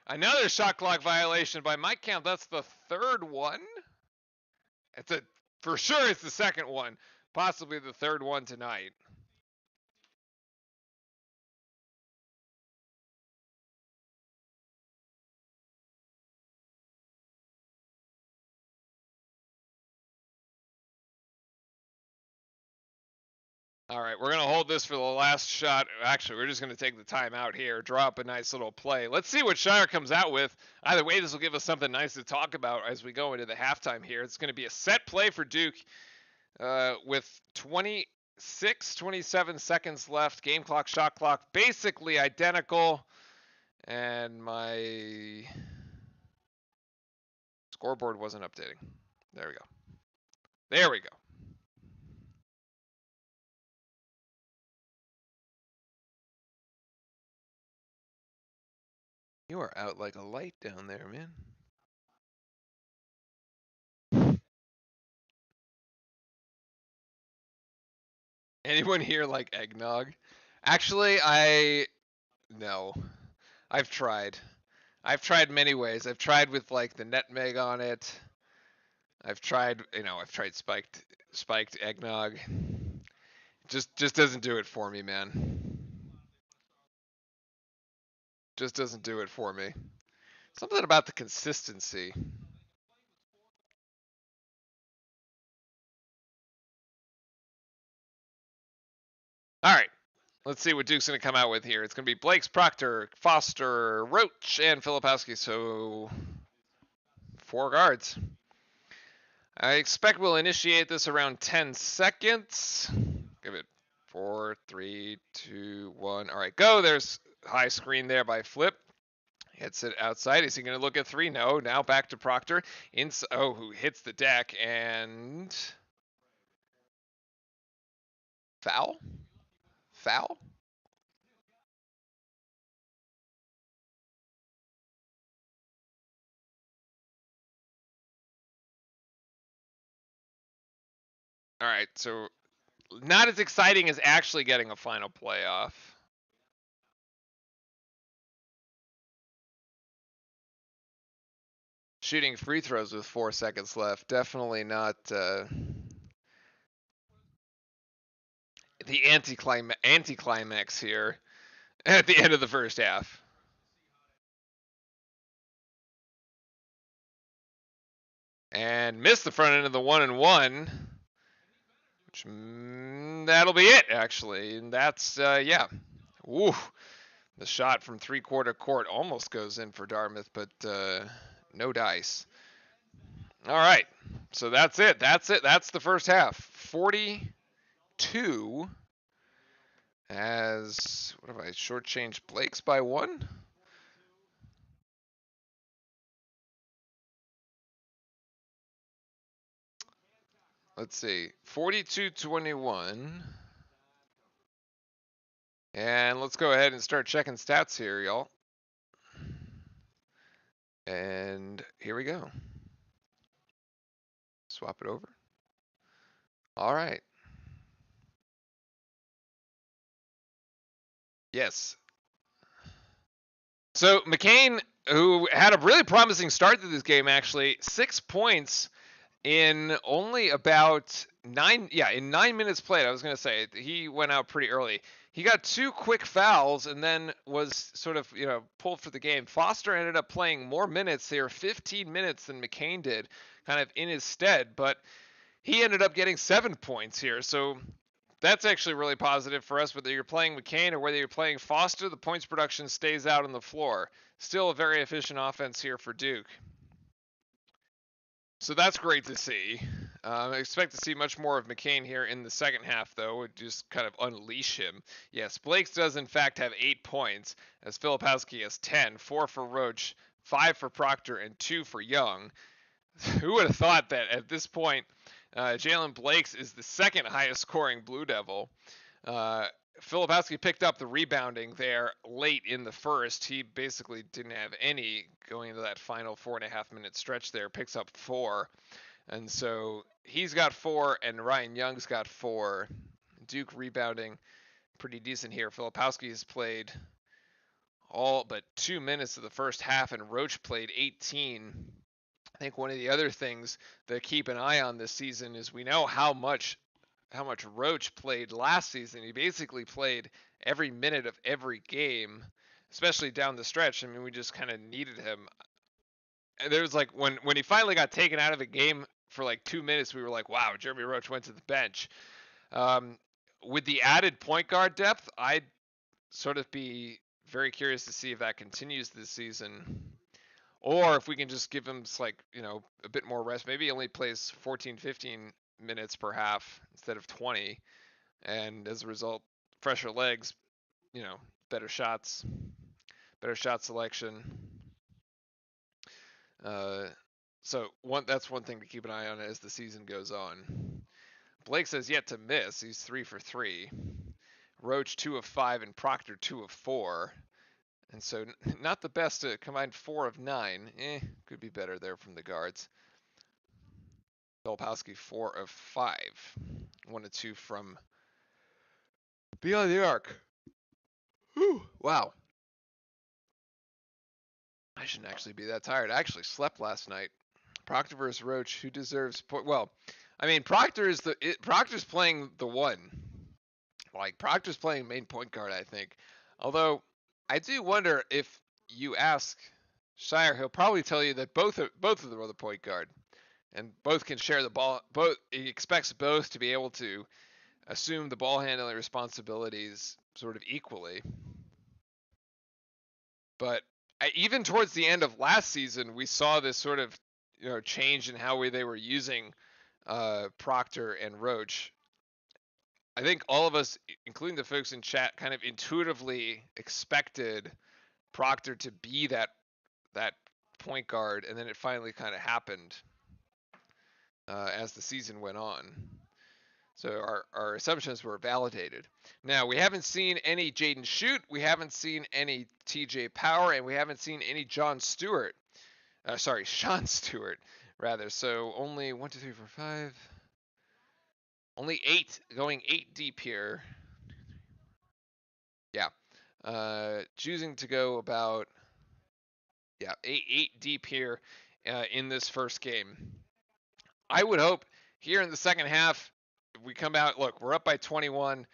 Another shot clock violation. By my count, that's the 3rd one. For sure it's the 2nd one. Possibly the 3rd one tonight. All right, we're going to hold this for the last shot. Actually, we're just going to take the time out here, draw up a nice little play. Let's see what Shire comes out with. Either way, this will give us something nice to talk about as we go into the halftime here. It's going to be a set play for Duke with 27 seconds left. Game clock, shot clock, basically identical. And my scoreboard wasn't updating. There we go. There we go. You are out like a light down there, man. Anyone here like eggnog? Actually, no. I've tried. I've tried many ways. I've tried with like the nutmeg on it. I've tried spiked eggnog. Just doesn't do it for me, man. Just doesn't do it for me. Something about the consistency. All right. Let's see what Duke's going to come out with here. It's going to be Blakes, Proctor, Foster, Roach, and Filipowski. So 4 guards. I expect we'll initiate this around 10 seconds. Give it 4, 3, 2, 1. All right, go. There's high screen there by Flip. Hits it outside. Is he going to look at 3? No. Now back to Proctor. Who hits the deck and foul? Foul? All right, so not as exciting as actually getting a final playoff. Shooting free throws with 4 seconds left. Definitely not the anticlimax here at the end of the first half. And missed the front end of the 1-and-1. Which, that'll be it, actually. And that's, yeah. Woo. The shot from three-quarter court almost goes in for Dartmouth, but no dice. All right. So that's it. That's the first half. 42 as, what have I shortchanged Blake's by 1? Let's see. 42-21. And let's go ahead and start checking stats here, y'all. And here we go. Swap it over. All right. Yes. So McCain, who had a really promising start to this game, actually, 6 points in only about 9 minutes played. I was going to say he went out pretty early. He got 2 quick fouls and then was sort of, pulled for the game. Foster ended up playing more minutes there, 15 minutes than McCain did, kind of in his stead, but he ended up getting 7 points here. So that's actually really positive for us. Whether you're playing McCain or whether you're playing Foster, the points production stays out on the floor. Still a very efficient offense here for Duke. So that's great to see. I expect to see much more of McCain here in the second half, though. Just kind of unleash him. Yes, Blakes does, in fact, have 8 points, as Filipowski has 10, 4 for Roach, 5 for Proctor, and 2 for Young. Who would have thought that at this point, Jalen Blakes is the second highest scoring Blue Devil. Filipowski picked up the rebounding there late in the first. He basically didn't have any going into that final 4.5 minute stretch there. Picks up 4. And so he's got 4 and Ryan Young's got 4. Duke rebounding pretty decent here. Filipowski has played all but 2 minutes of the first half and Roach played 18. I think one of the other things to keep an eye on this season is we know how much Roach played last season. He basically played every minute of every game, especially down the stretch. I mean, we just kind of needed him. And there was like when he finally got taken out of a game for like 2 minutes, we were like, wow, Jeremy Roach went to the bench. with the added point guard depth, I'd sort of be very curious to see if that continues this season, or if we can just give him like, a bit more rest. Maybe he only plays 14, 15 minutes per half instead of 20, and as a result, fresher legs, better shots, better shot selection. So that's one thing to keep an eye on as the season goes on. Blake says yet to miss. He's 3 for 3. Roach 2 of 5 and Proctor 2 of 4. And so not the best combined 4 of 9. Could be better there from the guards. Dolpowski 4 of 5. 1 of 2 from beyond the arc. Whew, wow. I shouldn't actually be that tired. I actually slept last night. Proctor versus Roach. Who deserves well, I mean, Proctor's playing the one. Like, Proctor's playing main point guard, I think. Although I do wonder, if you ask Shire, he'll probably tell you that both of them are the point guard, and both can share the ball. He expects both to be able to assume the ball handling responsibilities sort of equally. But even towards the end of last season, we saw this sort of change in how they were using Proctor and Roach. I think all of us, including the folks in chat, kind of intuitively expected Proctor to be that point guard, and then it finally kind of happened as the season went on. So our assumptions were validated. Now, we haven't seen any Jaden Shoot, we haven't seen any TJ Power, and we haven't seen any Sean Stewart, rather. So only 1, 2, 3, 4, 5. Only 8, going 8 deep here. Yeah. Choosing to go about, 8 deep here in this first game. I would hope here in the second half, if we come out, look, we're up by 21.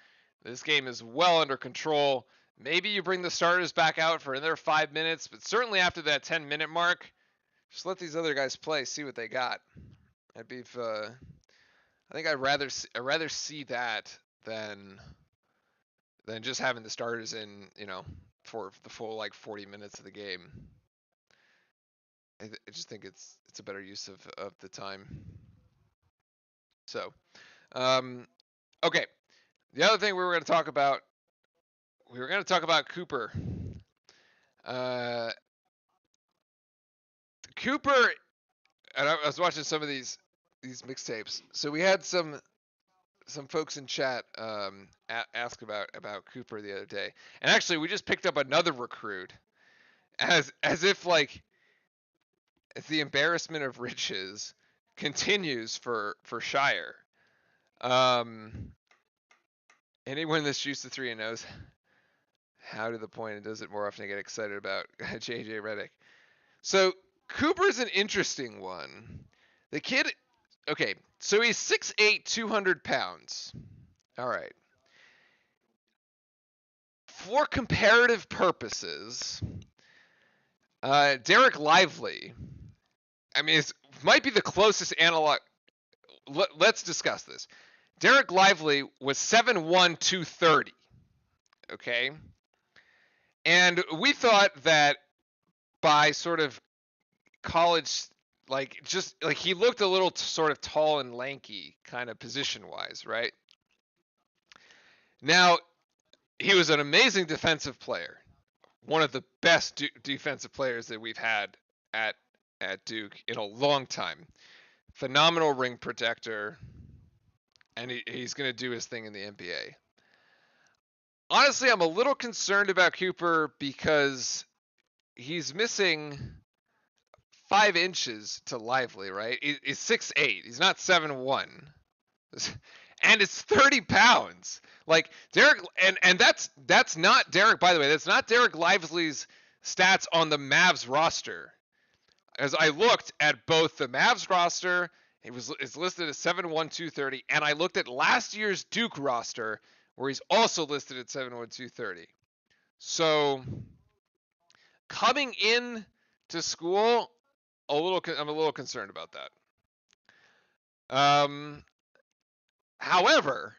This game is well under control. Maybe you bring the starters back out for another 5 minutes, but certainly after that 10-minute mark, just let these other guys play, see what they got. I think I'd rather see that than just having the starters in, for the full 40 minutes of the game. I just think it's a better use of the time. So, okay. The other thing we were going to talk about Cooper. Cooper, and I was watching some of these mixtapes. So we had some folks in chat ask about Cooper the other day, and actually we just picked up another recruit, as if as the embarrassment of riches continues for Shire. Anyone that's used to 3 and knows how to the point and does it more often to get excited about JJ Redick. So Cooper's an interesting one. The kid, okay, so he's 6'8", 200 pounds. All right. For comparative purposes, Derek Lively, I mean, it might be the closest analog. Let's discuss this. Derek Lively was 7'1", 230. Okay? And we thought that by sort of college, he looked a little sort of tall and lanky, kind of position-wise, right? Now, he was an amazing defensive player. One of the best defensive players that we've had at Duke in a long time. Phenomenal ring protector. And he's going to do his thing in the NBA. Honestly, I'm a little concerned about Cooper because he's missing 5 inches to Lively, right? He's 6'8". He's not 7'1". And it's 30 pounds. Like Derek, and that's not Derek, by the way. That's not Derek Lively's stats on the Mavs roster. As I looked at both the Mavs roster, it's listed as 7'1", 230, and I looked at last year's Duke roster, where he's also listed at 7'1", 230. So coming in to school, I'm a little concerned about that. However,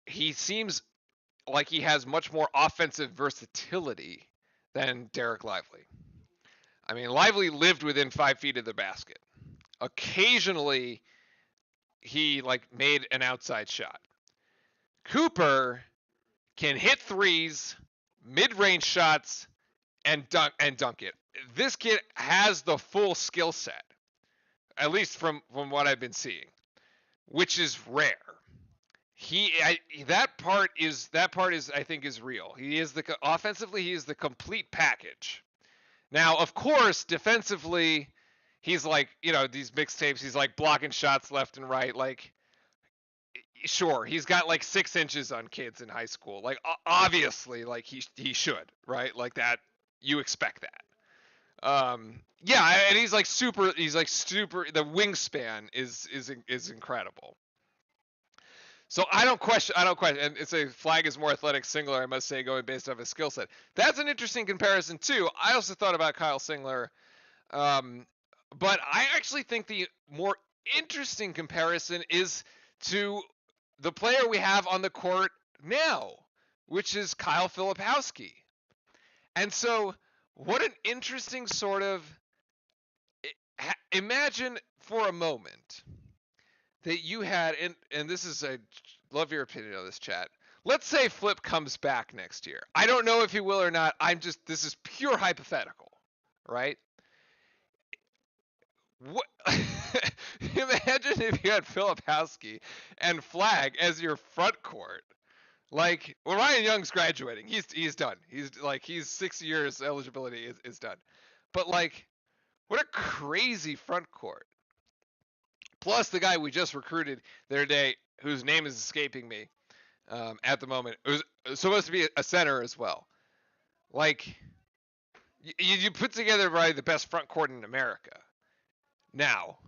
he seems like he has much more offensive versatility than Derek Lively. I mean, Lively lived within 5 feet of the basket. Occasionally, he like made an outside shot. Cooper can hit threes, mid-range shots, and dunk it. This kid has the full skill set, at least from what I've been seeing, which is rare. That part is I think is real. He is offensively, he is the complete package. Now, of course, defensively, he's like, these mixtapes, he's like blocking shots left and right. Like, sure, he's got like 6 inches on kids in high school. Like, obviously, like he should, right? Like that, you expect that. Yeah, and he's like super. The wingspan is incredible. So I don't question, and it's a Flag is more athletic Singler, I must say, going based off his skill set. That's an interesting comparison too. I also thought about Kyle Singler, but I actually think the more interesting comparison is to the player we have on the court now, which is Kyle Filipowski. And so, what an interesting sort of, imagine for a moment that you had, and this is, I love your opinion on this, chat. Let's say Flip comes back next year. I don't know if he will or not. This is pure hypothetical, right? What? Imagine if you had Filipowski and Flag as your front court. Like, well, Ryan Young's graduating. He's done. He's 6 years eligibility is done. But like, what a crazy front court. Plus the guy we just recruited the other day, whose name is escaping me at the moment, it was supposed to be a center as well. Like, you put together probably the best front court in America. Now,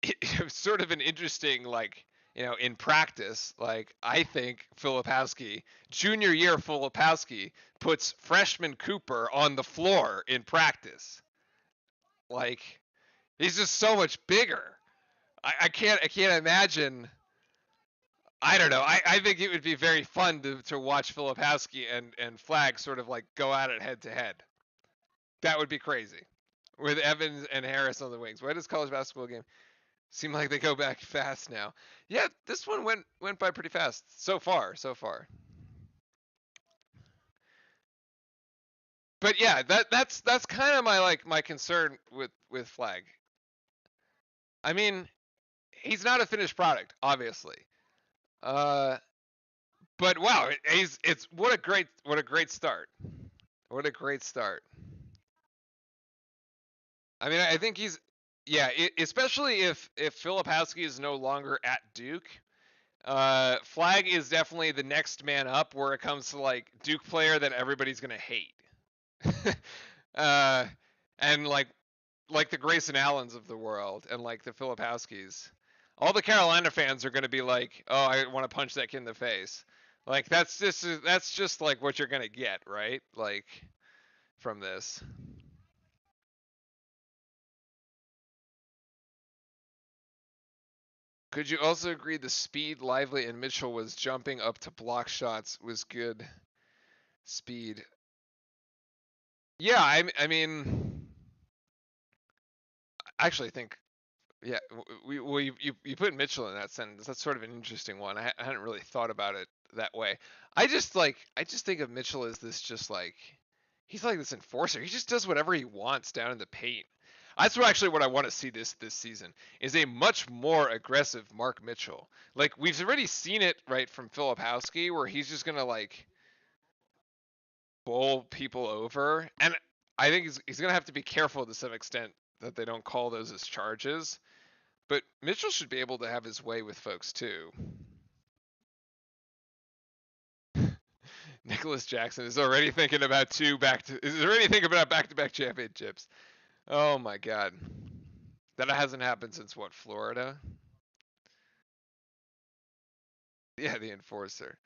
it's sort of an interesting, like, in practice, like, I think Filipowski, junior year Filipowski, puts freshman Cooper on the floor in practice. Like, he's just so much bigger. I can't imagine. I don't know. I think it would be very fun to watch Filipowski and Flag sort of like go at it head to head. That would be crazy. With Evans and Harris on the wings. Why does college basketball game seem like they go back fast now? Yeah, this one went by pretty fast so far. But yeah, that's kind of my concern with Flag. I mean, he's not a finished product, obviously. But wow, it's what a great start. What a great start. I mean, I think especially if Filipowski is no longer at Duke. Flag is definitely the next man up where it comes to like Duke player that everybody's gonna hate. And like the Grayson Allens of the world and like the Filipowskis. All the Carolina fans are gonna be like, "Oh, I want to punch that kid in the face." Like that's just like what you're gonna get, right? Like from this. Could you also agree the speed Lively and Mitchell was jumping up to block shots was good speed? Yeah, I mean, I actually think, yeah, you put Mitchell in that sentence. That's sort of an interesting one. I hadn't really thought about it that way. I just think of Mitchell as this just like, he's like this enforcer. He just does whatever he wants down in the paint. That's what I want to see this season is a much more aggressive Mark Mitchell. Like we've already seen it right from Filipowski where he's just gonna like bowl people over, and I think he's gonna have to be careful to some extent that they don't call those as charges. But Mitchell should be able to have his way with folks too. Nicholas Jackson is already thinking about back-to-back championships. Oh my God. That hasn't happened since what, Florida? Yeah, the enforcer.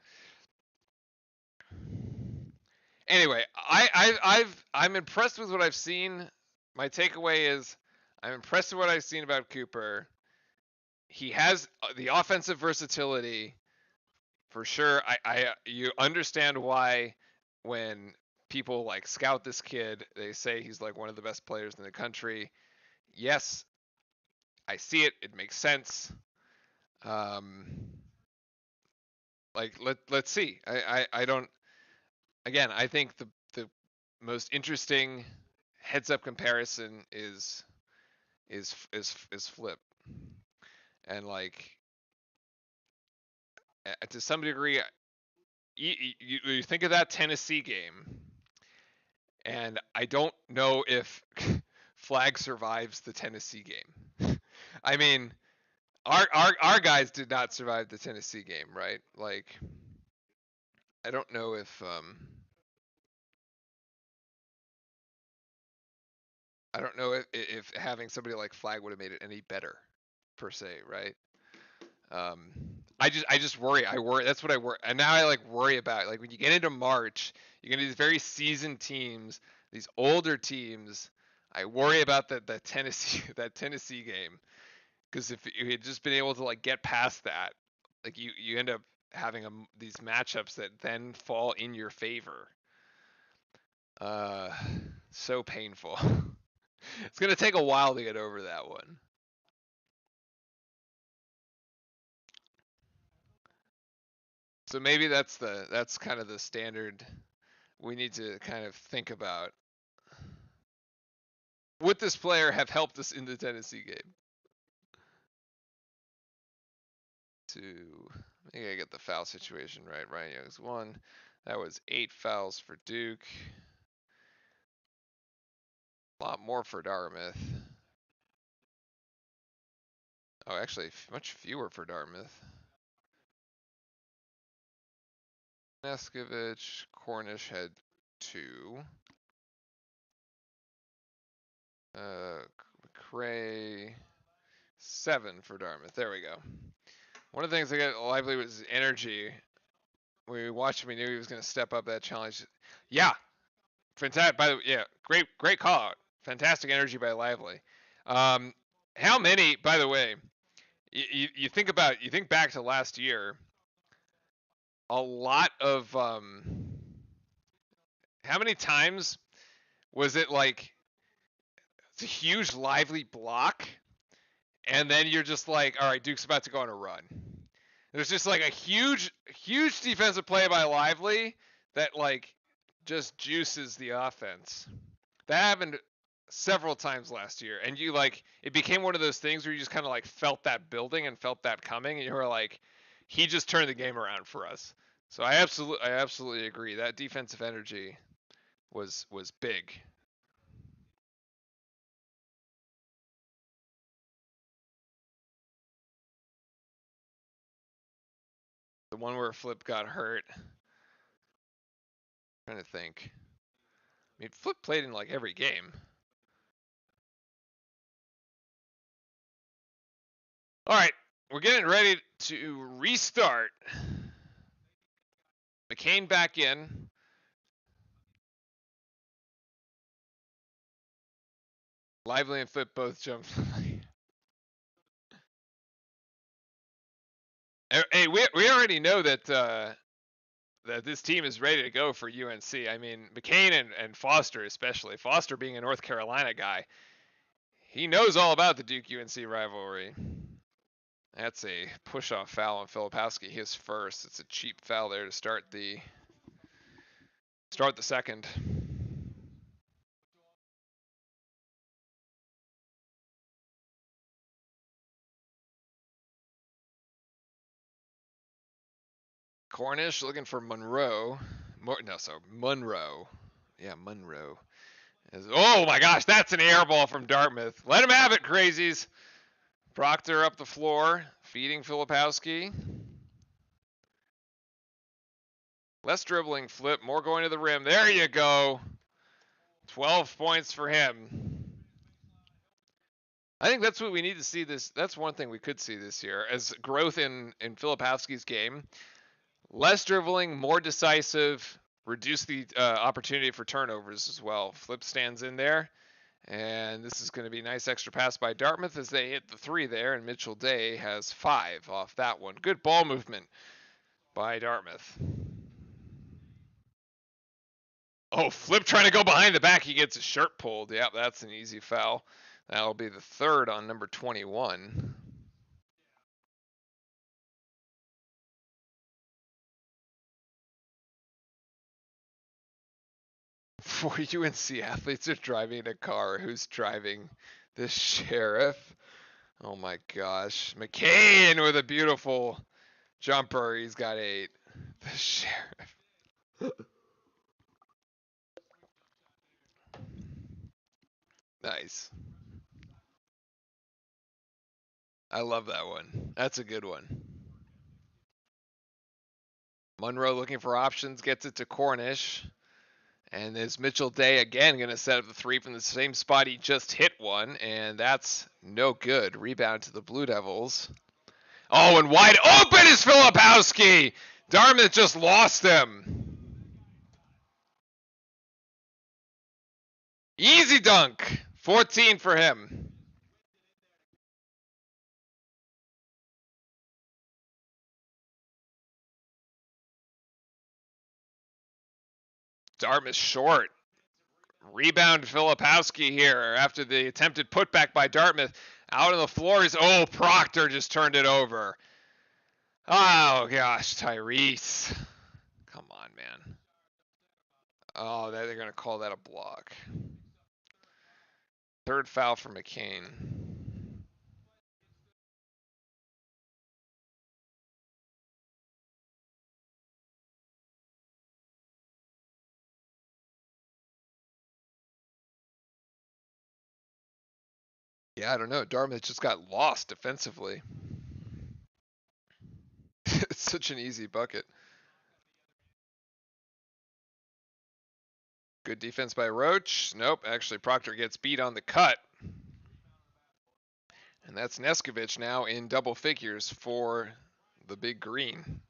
Anyway, I'm impressed with what I've seen. My takeaway is I'm impressed with what I've seen about Cooper. He has the offensive versatility. for sure. You understand why when people like scout this kid, they say he's like one of the best players in the country. Yes, I see it. It makes sense. Um, like let's see. I don't. Again, I think the most interesting heads up comparison is Flip, and like to some degree, you think of that Tennessee game, and I don't know if Flag survives the Tennessee game. I mean, our guys did not survive the Tennessee game, right? Like, I don't know if I don't know if having somebody like Flag would have made it any better, per se, right? Um, I just worry. I worry. That's what I worry. And now I like worry about like when you get into March, you get these very seasoned teams, these older teams. I worry about that Tennessee that Tennessee game because if you had just been able to like get past that, like you end up having these matchups that then fall in your favor. Uh, so painful. It's gonna take a while to get over that one. So maybe that's kind of the standard we need to kind of think about. Would this player have helped us in the Tennessee game? I think I get the foul situation right. Ryan Young's 1. That was 8 fouls for Duke. A lot more for Dartmouth. Oh, actually, much fewer for Dartmouth. Neskovich, Cornish had 2. McCray, 7 for Dartmouth. There we go. One of the things that got lively was energy. When we watched him, we knew he was going to step up that challenge. Yeah, fantastic. By the way, yeah, great call out. Fantastic energy by Lively. How many? By the way, you think back to last year. A lot of how many times was it like it's a huge Lively block, and then you're just like, all right, Duke's about to go on a run. There's just like a huge defensive play by Lively that like just juices the offense. That happened several times last year, and you like it became one of those things where you just kind of like felt that building and felt that coming, and you were like, he just turned the game around for us. So I absolutely agree. That defensive energy was big. The one where Flip got hurt. I'm trying to think. I mean, Flip played in like every game. All right, we're getting ready to restart. McCain back in. Lively and Flip both jumped. Hey, we already know that that this team is ready to go for UNC. I mean, McCain and Foster especially. Foster being a North Carolina guy, he knows all about the Duke UNC rivalry. That's a push-off foul on Filipowski, his first. It's a cheap foul there to start the second. Cornish looking for Monroe. Monroe. Yeah, Monroe. Oh my gosh, that's an air ball from Dartmouth. Let him have it, crazies. Proctor up the floor, feeding Filipowski. Less dribbling, Flip, more going to the rim. There you go. 12 points for him. I think that's what we need to see this. That's one thing we could see this year as growth in Filipowski's game. Less dribbling, more decisive, reduce the opportunity for turnovers as well. Flip stands in there. And this is going to be a nice extra pass by Dartmouth as they hit the 3 there, and Mitchell Day has 5 off that one. Good ball movement. by Dartmouth. Oh, Flip trying to go behind the back. He gets his shirt pulled. Yep, that's an easy foul. That'll be the third on number 21. For UNC athletes are driving a car. Who's driving? The sheriff. Oh my gosh. McCain with a beautiful jumper. He's got 8. The sheriff. Nice. I love that one. That's a good one. Monroe looking for options, gets it to Cornish. And there's Mitchell Day again going to set up the 3 from the same spot he just hit one, and that's no good. Rebound to the Blue Devils. Oh, and wide open is Filipowski. Dartmouth just lost him. Easy dunk. 14 for him. Dartmouth short. Rebound Filipowski here after the attempted putback by Dartmouth. Out on the floor is, oh, Proctor just turned it over. Oh, gosh, Tyrese. Come on, man. Oh, they're going to call that a block. Third foul for McCain. Yeah, I don't know. Dartmouth just got lost defensively. It's such an easy bucket. Good defense by Roach. Nope, actually Proctor gets beat on the cut. And that's Neskovich now in double figures for the Big Green.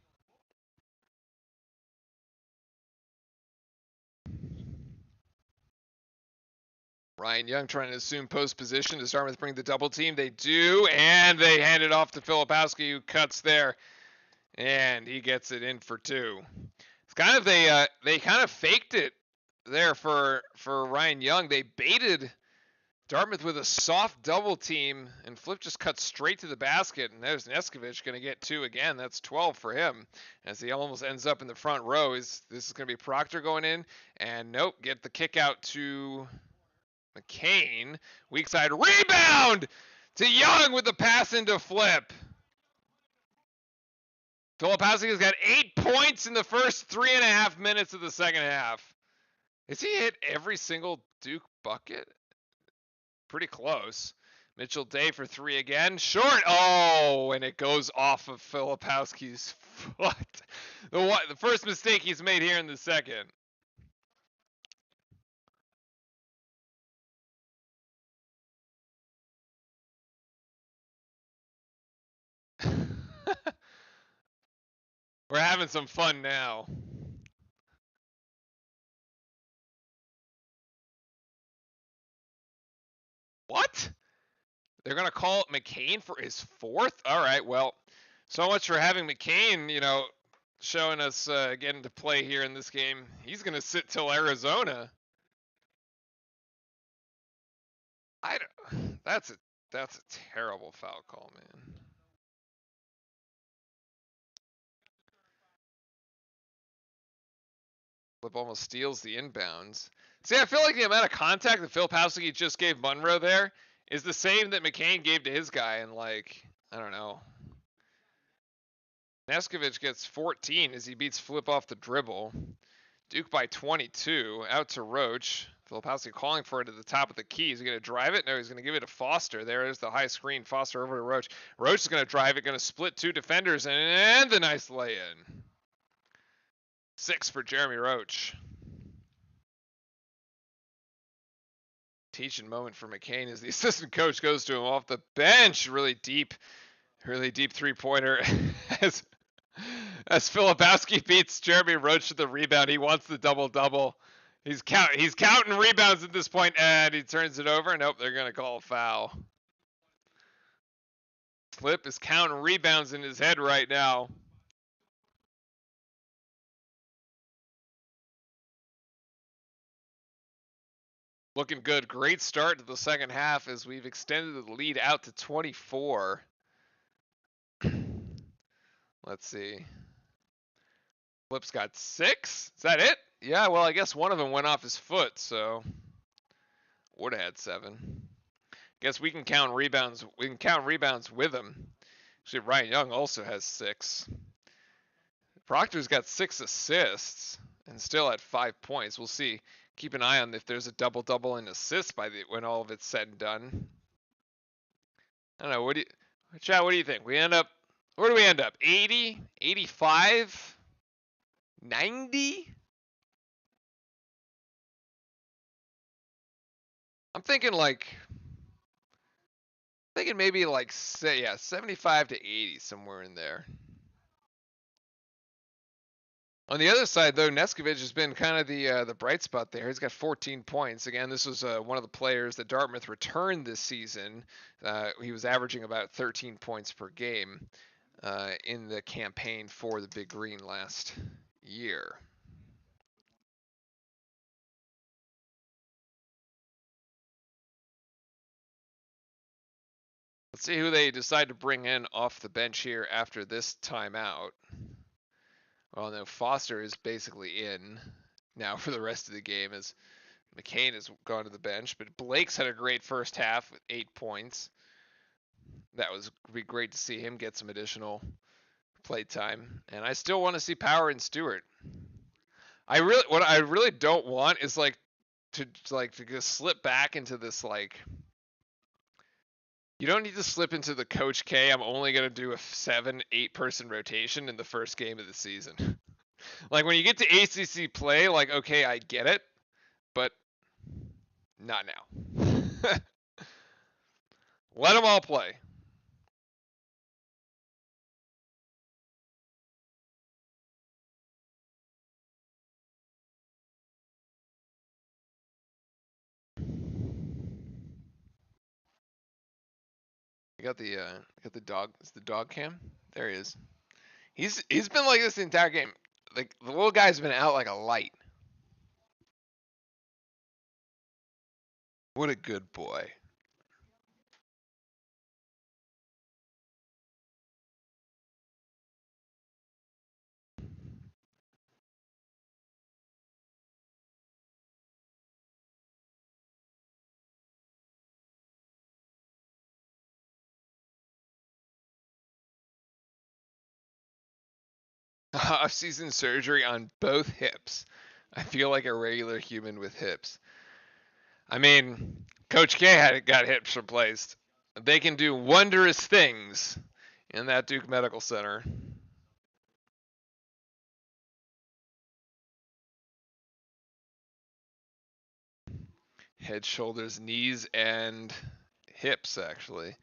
Ryan Young trying to assume post position. Does Dartmouth bring the double team? They do, and they hand it off to Filipowski, who cuts there, and he gets it in for 2. It's kind of they kind of faked it there for Ryan Young. They baited Dartmouth with a soft double team, and Flip just cuts straight to the basket, and there's Neskovich going to get 2 again. That's 12 for him, as he almost ends up in the front row. This is going to be Proctor going in, and nope, get the kick out to McCain. Weak side rebound to Young with the pass into Flip. Filipowski has got 8 points in the first 3.5 minutes of the second half. Has he hit every single Duke bucket? Pretty close. Mitchell Day for 3 again. Short. Oh, and it goes off of Filipowski's foot. The first mistake he's made here in the second. We're having some fun now. What? They're going to call McCain for his 4th? All right, well, so much for having McCain, showing us getting to play here in this game. He's going to sit till Arizona. That's a terrible foul call, man. Flip almost steals the inbounds. See, I feel like the amount of contact that Filipowski just gave Monroe there is the same that McCain gave to his guy, and I don't know. Neskovich gets 14 as he beats Flip off the dribble. Duke by 22, out to Roach. Filipowski calling for it at the top of the key. Is he going to drive it? No, he's going to give it to Foster. There is the high screen. Foster over to Roach. Roach is going to drive it, going to split 2 defenders, and the nice lay-in. 6 for Jeremy Roach. Teaching moment for McCain as the assistant coach goes to him off the bench. Really deep 3-pointer as Filipowski beats Jeremy Roach to the rebound. He wants the double-double. He's counting rebounds at this point, and he turns it over. Nope, they're going to call a foul. Flip is counting rebounds in his head right now. Looking good. Great start to the second half as we've extended the lead out to 24. Let's see. Flip's got 6. Is that it? Yeah, well, I guess one of them went off his foot, so would have had 7. Guess we can count rebounds. We can count rebounds with him. Actually, Ryan Young also has 6. Proctor's got 6 assists and still at 5 points. We'll see. Keep an eye on if there's a double-double in assists when all of it's said and done. I don't know. Chad, what do you think? Where do we end up? 80? 85? 90? I'm thinking maybe like, say, yeah, 75 to 80, somewhere in there. On the other side, though, Neskovic has been kind of the bright spot there. He's got 14 points. Again, this was one of the players that Dartmouth returned this season. He was averaging about 13 points per game in the campaign for the Big Green last year. Let's see who they decide to bring in off the bench here after this timeout. Well, no, Foster is basically in now for the rest of the game as McCain has gone to the bench. But Blake's had a great first half with 8 points. That was be great to see him get some additional play time. And I still want to see Power and Stewart. What I really don't want is to just slip back into this you don't need to slip into the Coach K. I'm only gonna do a 7-8 person rotation in the first game of the season. Like when you get to ACC play, okay, I get it, but not now. Let them all play. You got the dog. It's the dog cam. There he is. He's been like this the entire game. Like the little guy's been out like a light. What a good boy. Off-season surgery on both hips. I feel like a regular human with hips. I mean, Coach K got hips replaced. They can do wondrous things in that Duke Medical Center. Head, shoulders, knees, and hips, actually.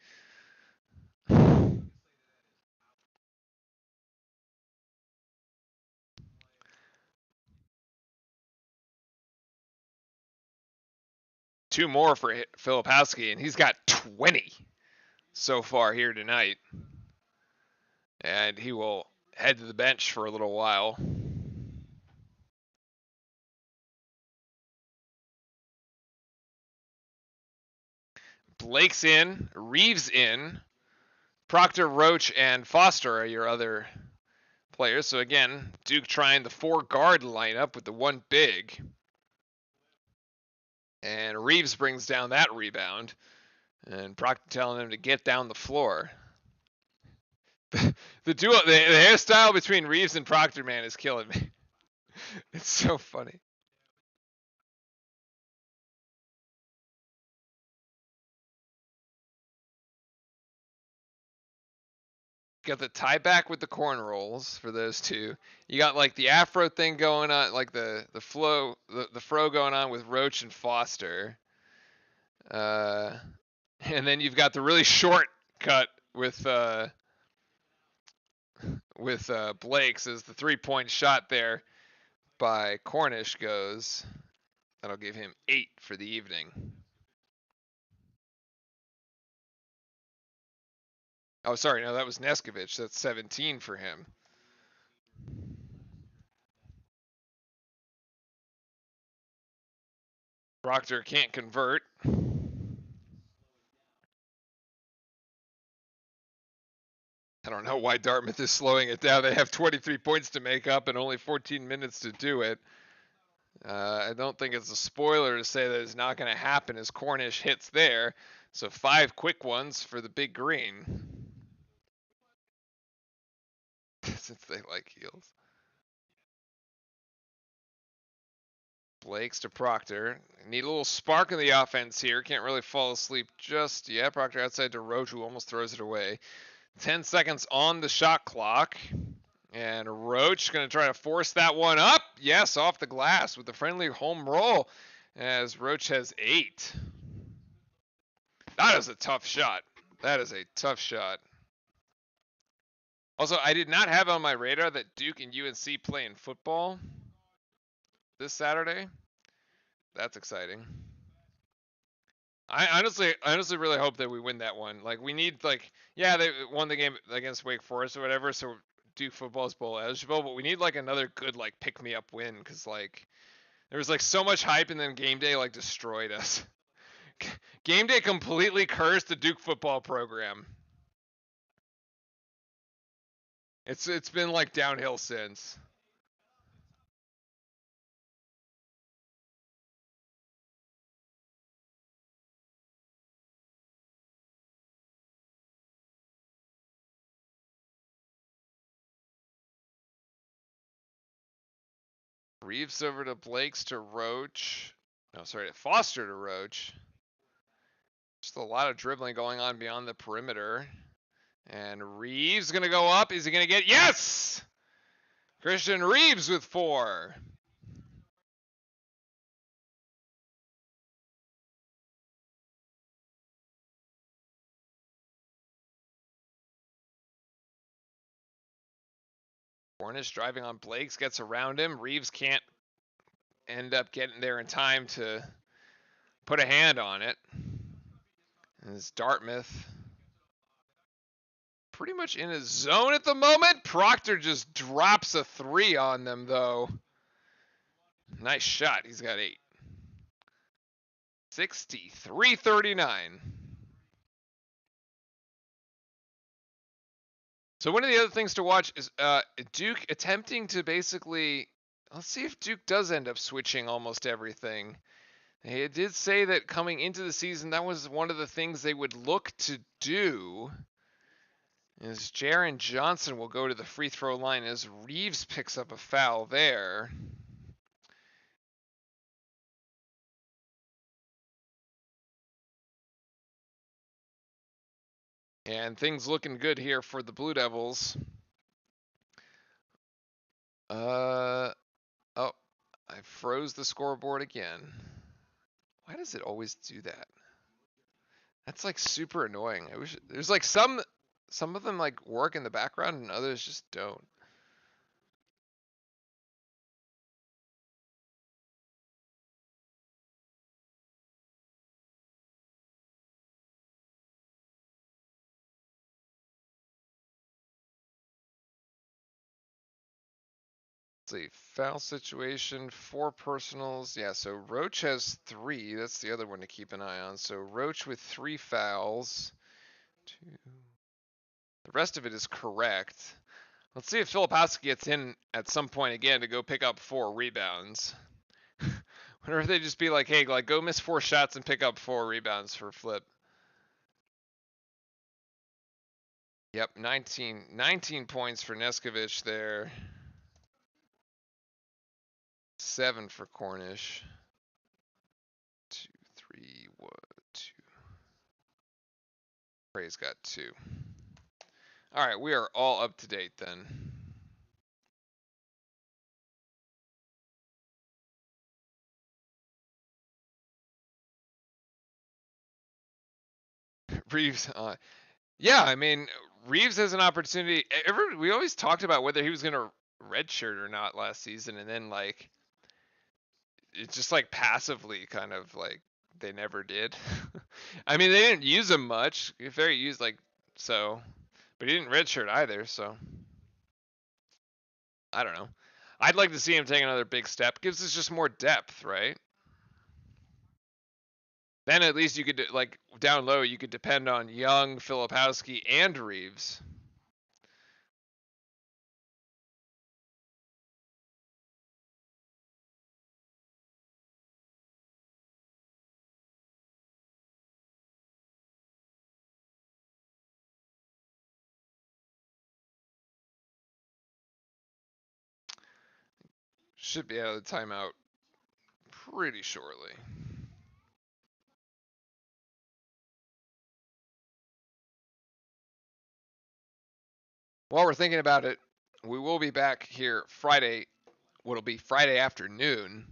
Two more for Filipowski, and he's got 20 so far here tonight. And he will head to the bench for a little while. Blake's in, Reeves in, Proctor, Roach, and Foster are your other players. So again, Duke trying the 4-guard lineup with the 1 big. And Reeves brings down that rebound. And Proctor telling him to get down the floor. The hairstyle between Reeves and Proctor, man, is killing me. It's so funny. Got the tie back with the corn rolls for those two. You got like the afro thing going on, like the fro going on with Roach and Foster. And then you've got the really short cut with Blake's as the 3-point shot there by Cornish goes. That'll give him 8 for the evening. Oh, sorry, no, that was Neskovic. That's 17 for him. Proctor can't convert. I don't know why Dartmouth is slowing it down. They have 23 points to make up and only 14 minutes to do it. I don't think it's a spoiler to say that it's not going to happen as Cornish hits there. So 5 quick ones for the big green. Since they like heels. Blake's to Proctor. Need a little spark in the offense here. Can't really fall asleep just yet. Proctor outside to Roach, who almost throws it away. 10 seconds on the shot clock. And Roach going to try to force that one up. Yes, off the glass with a friendly home roll as Roach has 8. That is a tough shot. That is a tough shot. Also, I did not have on my radar that Duke and UNC play in football this Saturday. That's exciting. I honestly really hope that we win that one. Like, we need, like, yeah, they won the game against Wake Forest or whatever, so Duke football's bowl eligible, but we need, like, another good, like, pick-me-up win, because, like, there was, like, so much hype, and then game day, like, destroyed us. Game day completely cursed the Duke football program. It's been, like, downhill since. Reeves over to Blake's to Roach. No, sorry, to Foster to Roach. Just a lot of dribbling going on beyond the perimeter. And Reeves going to go up. Is he going to get? Yes! Christian Reeves with 4. Cornish driving on Blake's, gets around him. Reeves can't end up getting there in time to put a hand on it. As Dartmouth pretty much in his zone at the moment. Proctor just drops a 3 on them, though. Nice shot. He's got 8. 63-39. So one of the other things to watch is Duke attempting to basically, let's see if Duke does end up switching almost everything. They did say that coming into the season, that was one of the things they would look to do. As Jaron Johnson will go to the free throw line as Reeves picks up a foul there. And things looking good here for the Blue Devils. Oh, I froze the scoreboard again. Why does it always do that? That's like super annoying. I wish there's like some of them like work in the background and others just don't. Let's see, foul situation, 4 personals. Yeah, so Roach has 3. That's the other one to keep an eye on. So Roach with 3 fouls. 2. The rest of it is correct. Let's see if Filipowski gets in at some point again to go pick up 4 rebounds. Wonder if they just be like, hey, like go miss 4 shots and pick up 4 rebounds for Flip. Yep, 19 points for Neskovich there. 7 for Cornish. 2, 3, 1, 2. Prey's got 2. All right, we are all up to date then. Reeves, yeah, I mean, Reeves has an opportunity. We always talked about whether he was going to redshirt or not last season, and then like it's just like passively kind of like they never did. I mean, they didn't use him much. Very used like so, but he didn't redshirt either. So I don't know. I'd like to see him take another big step. Gives us just more depth, right? Then at least you could, like, down low, you could depend on Young, Filipowski, and Reeves. Should be out of the timeout pretty shortly. While we're thinking about it, we will be back here Friday, what'll be Friday afternoon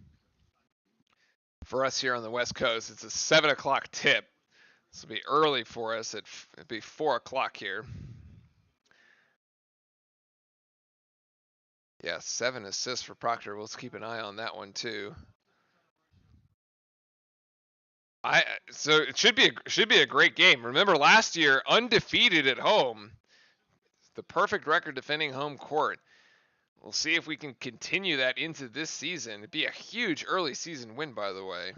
for us here on the West Coast. It's a 7 o'clock tip. This will be early for us. It'll be 4 o'clock here. Yeah, 7 assists for Proctor. We'll keep an eye on that one too. So it should be a great game. Remember last year, undefeated at home, the perfect record defending home court. We'll see if we can continue that into this season. It'd be a huge early season win, by the way.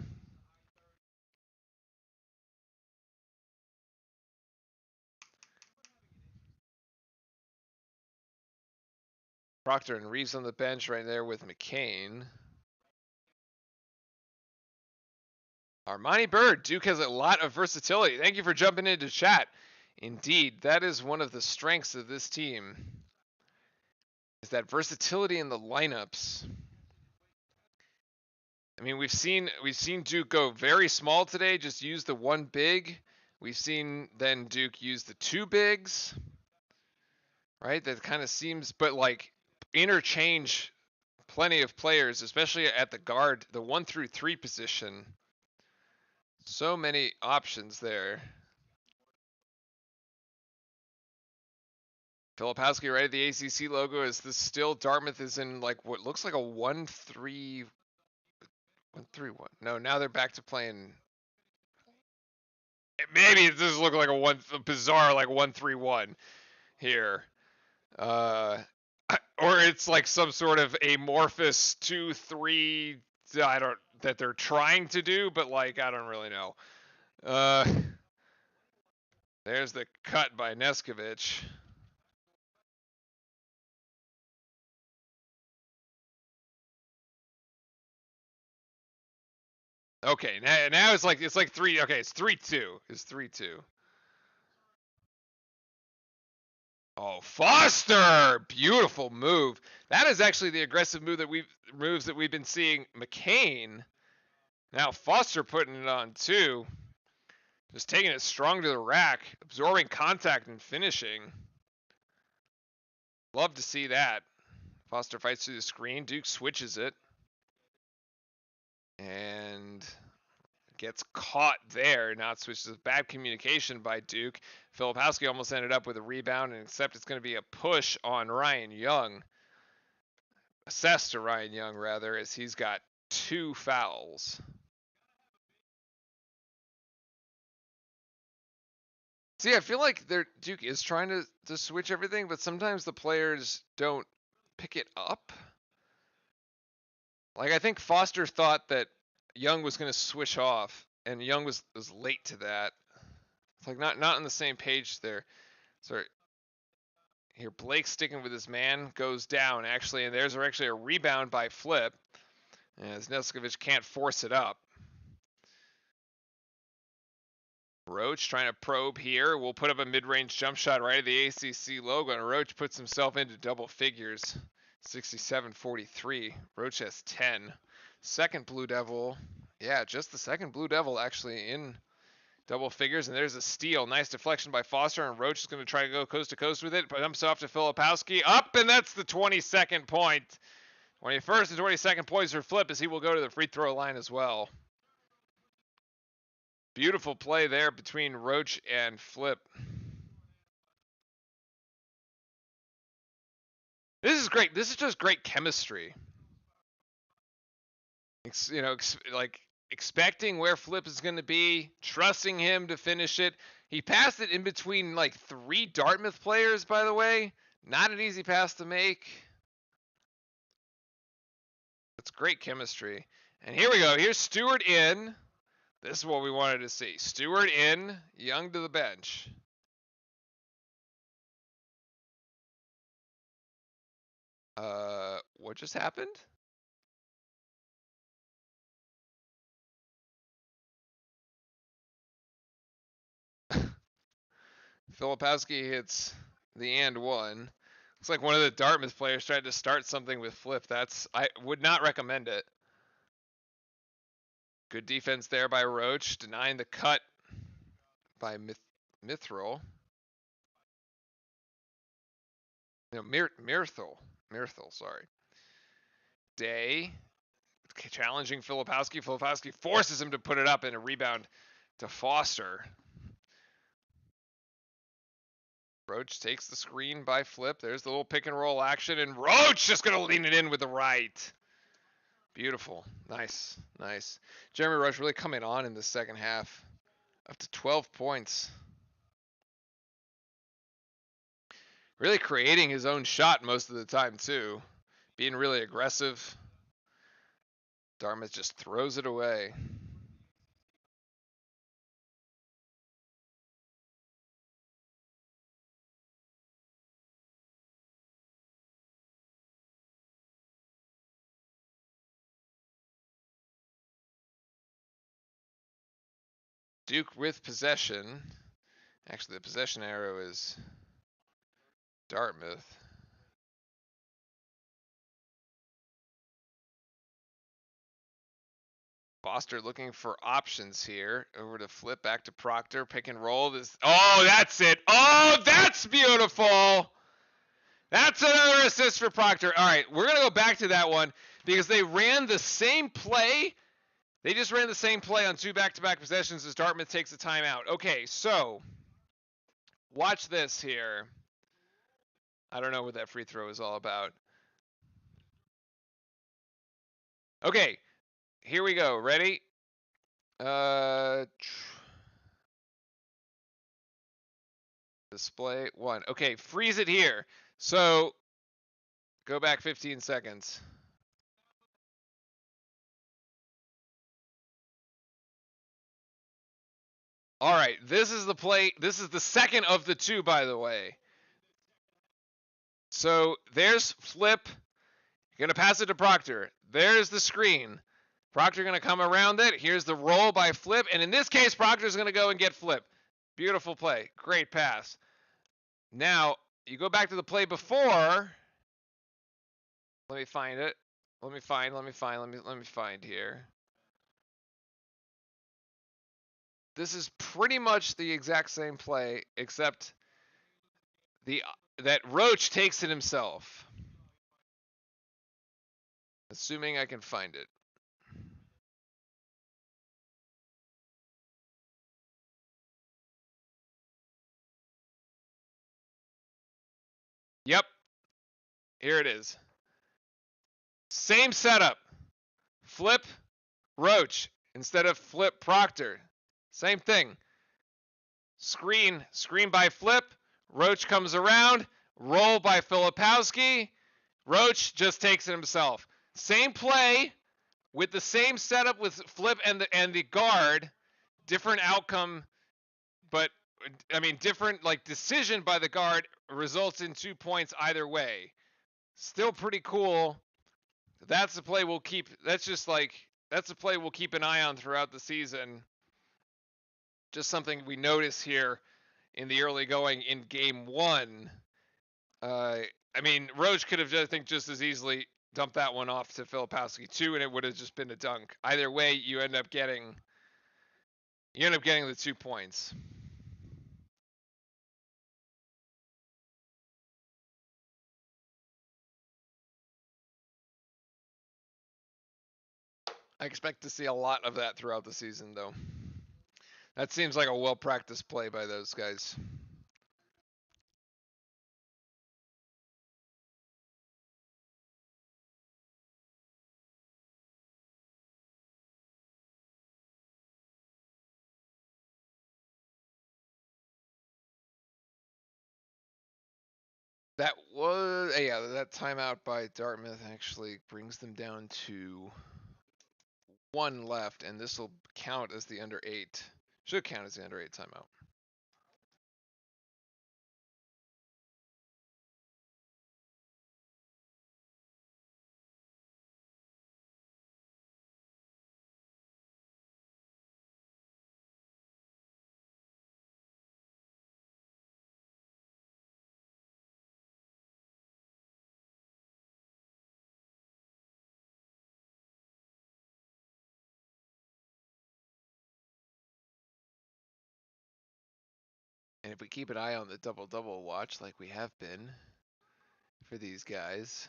Proctor and Reeves on the bench right there with McCain. Armani Bird, Duke has a lot of versatility. Thank you for jumping into chat. Indeed, that is one of the strengths of this team, is that versatility in the lineups. I mean, we've seen Duke go very small today, just use the one big. We've seen then Duke use the two bigs, right? That kind of seems, but like interchange plenty of players, especially at the guard, the 1 through 3 position. So many options there. Filipowski right at the ACC logo. Is this still Dartmouth is in like what looks like a 1-3-1? No, now they're back to playing. Maybe it does look like a bizarre like 1-3-1 here. Or it's like some sort of amorphous 2-3. That they're trying to do, but like I don't really know. There's the cut by Neskovic. Okay, now it's like 3. Okay, it's 3-2. It's 3-2. Oh, Foster! Beautiful move. That is actually the aggressive moves that we've been seeing. McCain. Now Foster putting it on too. Just taking it strong to the rack, absorbing contact and finishing. Love to see that. Foster fights through the screen. Duke switches it. And gets caught there. Now it switches. Bad communication by Duke. Filipowski almost ended up with a rebound, and except it's going to be a push on Ryan Young. Assessed to Ryan Young, rather, as he's got 2 fouls. See, I feel like Duke is trying to switch everything, but sometimes the players don't pick it up. Like, I think Foster thought that Young was going to switch off, and Young was late to that. It's like not on the same page there. Sorry. Here, Blake sticking with his man, goes down, actually, and there's actually a rebound by Flip, as Neskovic can't force it up. Roach trying to probe here. We'll put up a mid-range jump shot right at the ACC logo, and Roach puts himself into double figures. 67-43. Roach has 10. Second Blue Devil. Yeah, just the second Blue Devil actually in double figures, and there's a steal. Nice deflection by Foster, and Roach is going to try to go coast to coast with it. But jumps off to Filipowski. Up, and that's the 22nd point. 21st and 22nd points for Flip, as he will go to the free throw line as well. Beautiful play there between Roach and Flip. This is great. This is just great chemistry. Like expecting where Flip is going to be, trusting him to finish it. He passed it in between like 3 Dartmouth players, by the way. Not an easy pass to make. It's great chemistry. And here we go. Here's Stewart in. This is what we wanted to see. Stewart in, Young to the bench. What just happened? Filipowski hits the and one. Looks like one of the Dartmouth players tried to start something with Flip. I would not recommend it. Good defense there by Roach, denying the cut by Mithril. No, Mirthel, sorry. Day challenging Filipowski. Filipowski forces him to put it up in a rebound to Foster. Roach takes the screen by Flip. There's the little pick and roll action, and Roach just going to lean it in with the right. Beautiful. Nice. Nice. Jeremy Roach really coming on in the second half. Up to 12 points. Really creating his own shot most of the time, too. Being really aggressive. Dartmouth just throws it away. Duke with possession. Actually, the possession arrow is Dartmouth. Foster looking for options here. Over to Flip, back to Proctor, pick and roll. Oh, that's it. Oh, that's beautiful. That's another assist for Proctor. All right, we're going to go back to that one because they ran the same play. They just ran the same play on 2 back-to-back possessions as Dartmouth takes a timeout. Okay, so watch this here. I don't know what that free throw is all about. Okay, here we go. Ready? Display 1. Okay, freeze it here. So go back 15 seconds. All right, this is the play. This is the second of the 2, by the way. So there's Flip. You're going to pass it to Proctor. There's the screen. Proctor going to come around it. Here's the roll by Flip. And in this case, Proctor's going to go and get Flip. Beautiful play. Great pass. Now, you go back to the play before. Let me find it. Let me find here. This is pretty much the exact same play, except that Roach takes it himself. Assuming I can find it. Yep. Here it is. Same setup. Flip, Roach instead of Flip, Proctor. Same thing. Screen by Flip. Roach comes around. Roll by Filipowski. Roach just takes it himself. Same play with the same setup with Flip and the guard. Different outcome, but I mean different like decision by the guard results in 2 points either way. Still pretty cool. That's the play we'll keep. That's the play we'll keep an eye on throughout the season. Just something we notice here in the early going in game 1. I mean, Roach could have, I think, just as easily dumped that one off to Filipowski too, and it would have just been a dunk. Either way, you end up getting the 2 points. I expect to see a lot of that throughout the season, though. That seems like a well-practiced play by those guys. That was, yeah, that timeout by Dartmouth actually brings them down to 1 left, and this will count as the under 8. Should count as the under 8 timeout. And if we keep an eye on the double-double watch like we have been for these guys.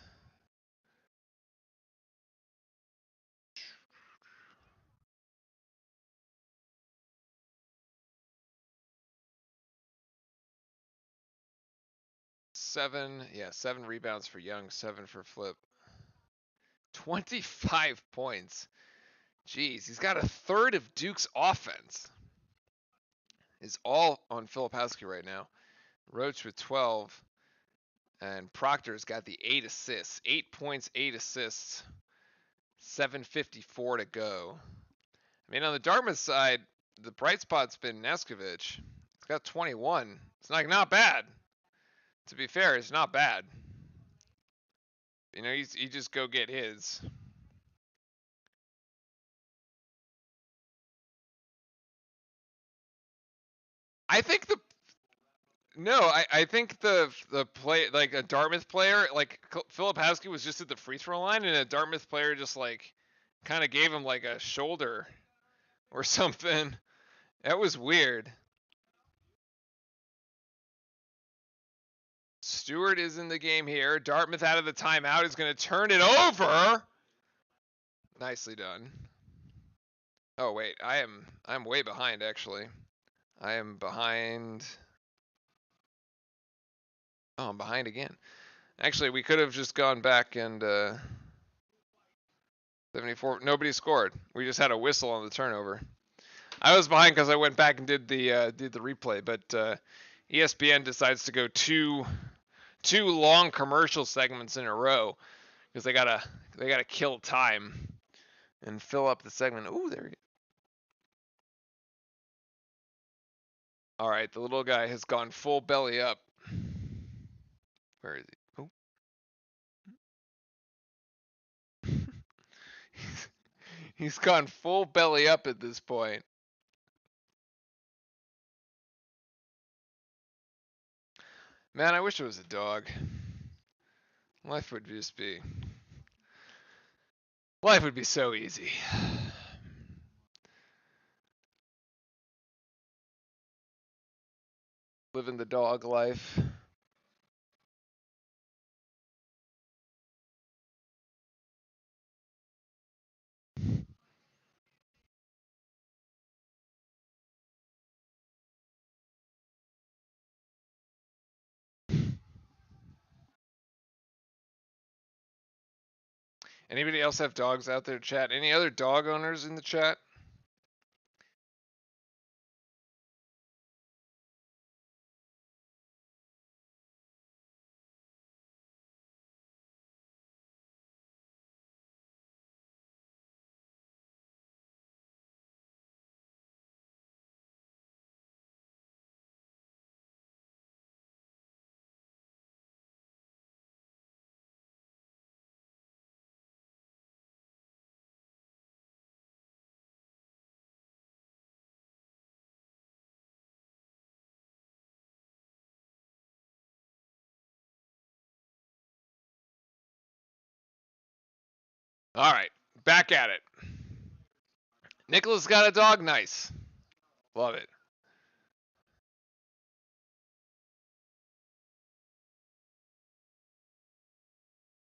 Seven rebounds for Young, 7 for Flip. 25 points. Jeez, he's got a third of Duke's offense. It's all on Filipowski right now. Roach with 12. And Proctor's got the 8 assists. 8 points, 8 assists. 7:54 to go. I mean, on the Dartmouth side, the bright spot's been Neskovich. He's got 21. It's not bad. To be fair, it's not bad. You know, he just go get his. I think I think the play, like a Dartmouth player, like Filipowski was just at the free throw line, and a Dartmouth player just like kind of gave him like a shoulder or something. That was weird. Stewart is in the game here. Dartmouth out of the timeout is going to turn it over. Nicely done. Oh wait, I'm way behind actually. I am behind. Oh, I'm behind again. Actually, we could have just gone back and 74. Nobody scored. We just had a whistle on the turnover. I was behind because I went back and did the replay, but ESPN decides to go two long commercial segments in a row because they gotta kill time and fill up the segment. Ooh, there we go. All right, the little guy has gone full belly up. Where is he? Oh. He's gone full belly up at this point. Man, I wish it was a dog. Life would be so easy. Living the dog life. Anybody else have dogs out there, chat? Any other dog owners in the chat? All right, back at it. Nicholas got a dog. Nice. Love it.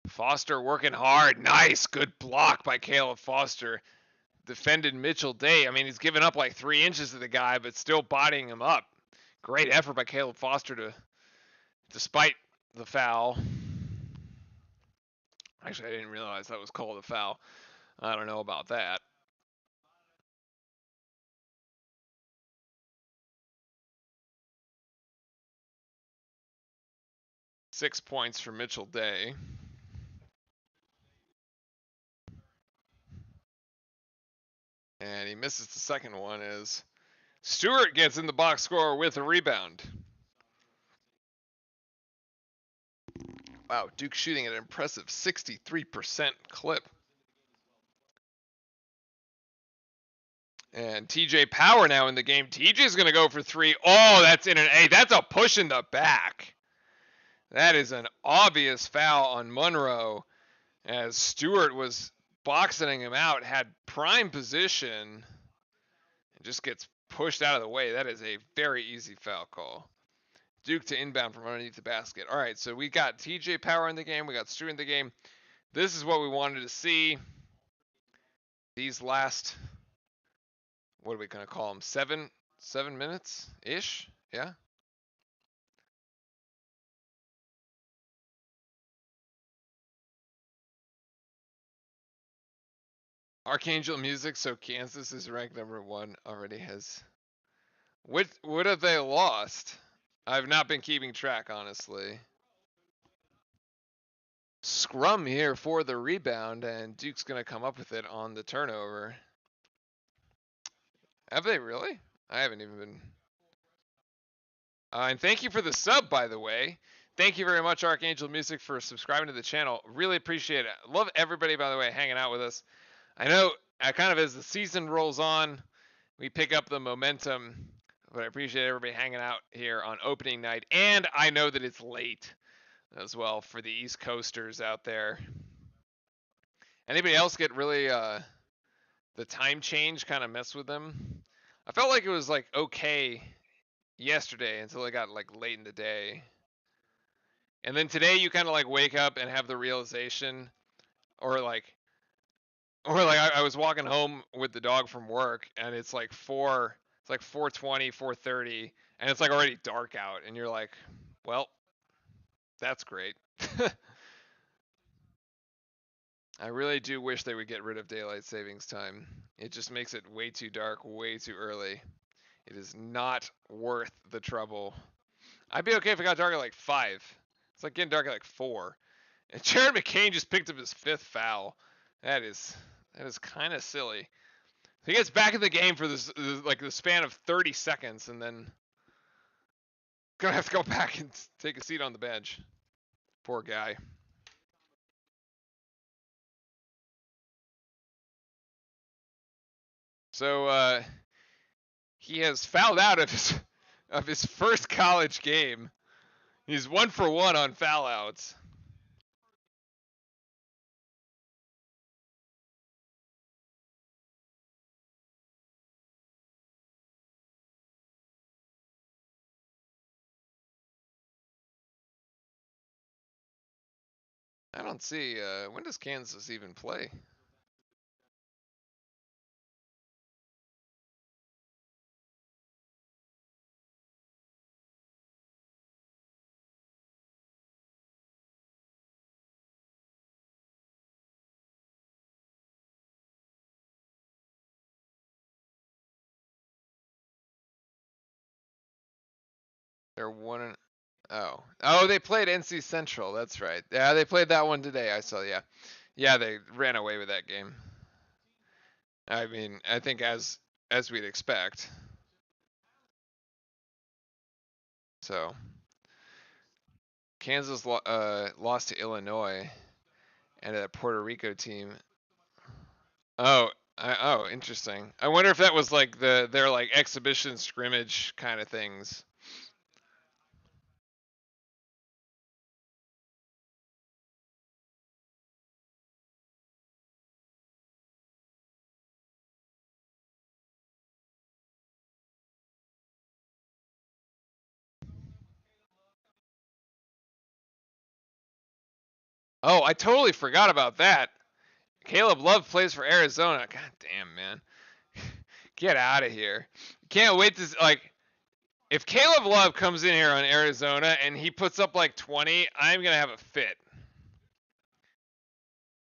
Foster working hard. Nice. Good block by Caleb Foster. Defended Mitchell Day. I mean, he's given up like 3 inches to the guy, but still bodying him up. Great effort by Caleb Foster despite the foul. Actually, I didn't realize that was called a foul. I don't know about that. Six points for Mitchell Day. And he misses the second one as Stewart gets in the box score with a rebound. Wow, Duke shooting at an impressive 63% clip. And TJ Power now in the game. TJ's going to go for three. Oh, that's in an A. That's a push in the back. That is an obvious foul on Monroe as Stewart was boxing him out, had prime position, and just gets pushed out of the way. That is a very easy foul call. Duke to inbound from underneath the basket. All right, so we got TJ Power in the game. We got Stewart in the game. This is what we wanted to see. These last, what are we going to call them? 7 minutes-ish? Yeah. Archangel Music, so Kansas is ranked number 1, already has. What have they lost? I've not been keeping track, honestly. Scrum here for the rebound, and Duke's going to come up with it on the turnover. Have they really? I haven't even been. And thank you for the sub, by the way. Thank you very much, Archangel Music, for subscribing to the channel. Really appreciate it. Love everybody, by the way, hanging out with us. I know kind of as the season rolls on, we pick up the momentum, but I appreciate everybody hanging out here on opening night. And I know that it's late as well for the East Coasters out there. Anybody else get really the time change kind of mess with them? I felt like it was like okay yesterday until it got like late in the day. And then today you kind of like wake up and have the realization, or like I was walking home with the dog from work and it's like 4:20, 4:30, and it's like already dark out and you're like, well, that's great. I really do wish they would get rid of daylight savings time. It just makes it way too dark, way too early. It is not worth the trouble. I'd be okay if it got dark at like 5. It's like getting dark at like 4. And Jared McCain just picked up his 5th foul. That is kind of silly. He gets back in the game for this like the span of 30 seconds and then gonna have to go back and take a seat on the bench. Poor guy. So he has fouled out of his first college game. He's 1 for 1 on foul outs. I don't see when does Kansas even play? They're 1 Oh, they played NC Central. That's right. Yeah, they played that one today. I saw. Yeah, yeah, they ran away with that game. I mean, I think as we'd expect. So, Kansas lost to Illinois, and a Puerto Rico team. Oh, interesting. I wonder if that was like their like exhibition scrimmage kind of things. Oh, I totally forgot about that. Caleb Love plays for Arizona. God damn, man. Get out of here. Can't wait to like if Caleb Love comes in here on Arizona and he puts up like 20, I'm going to have a fit.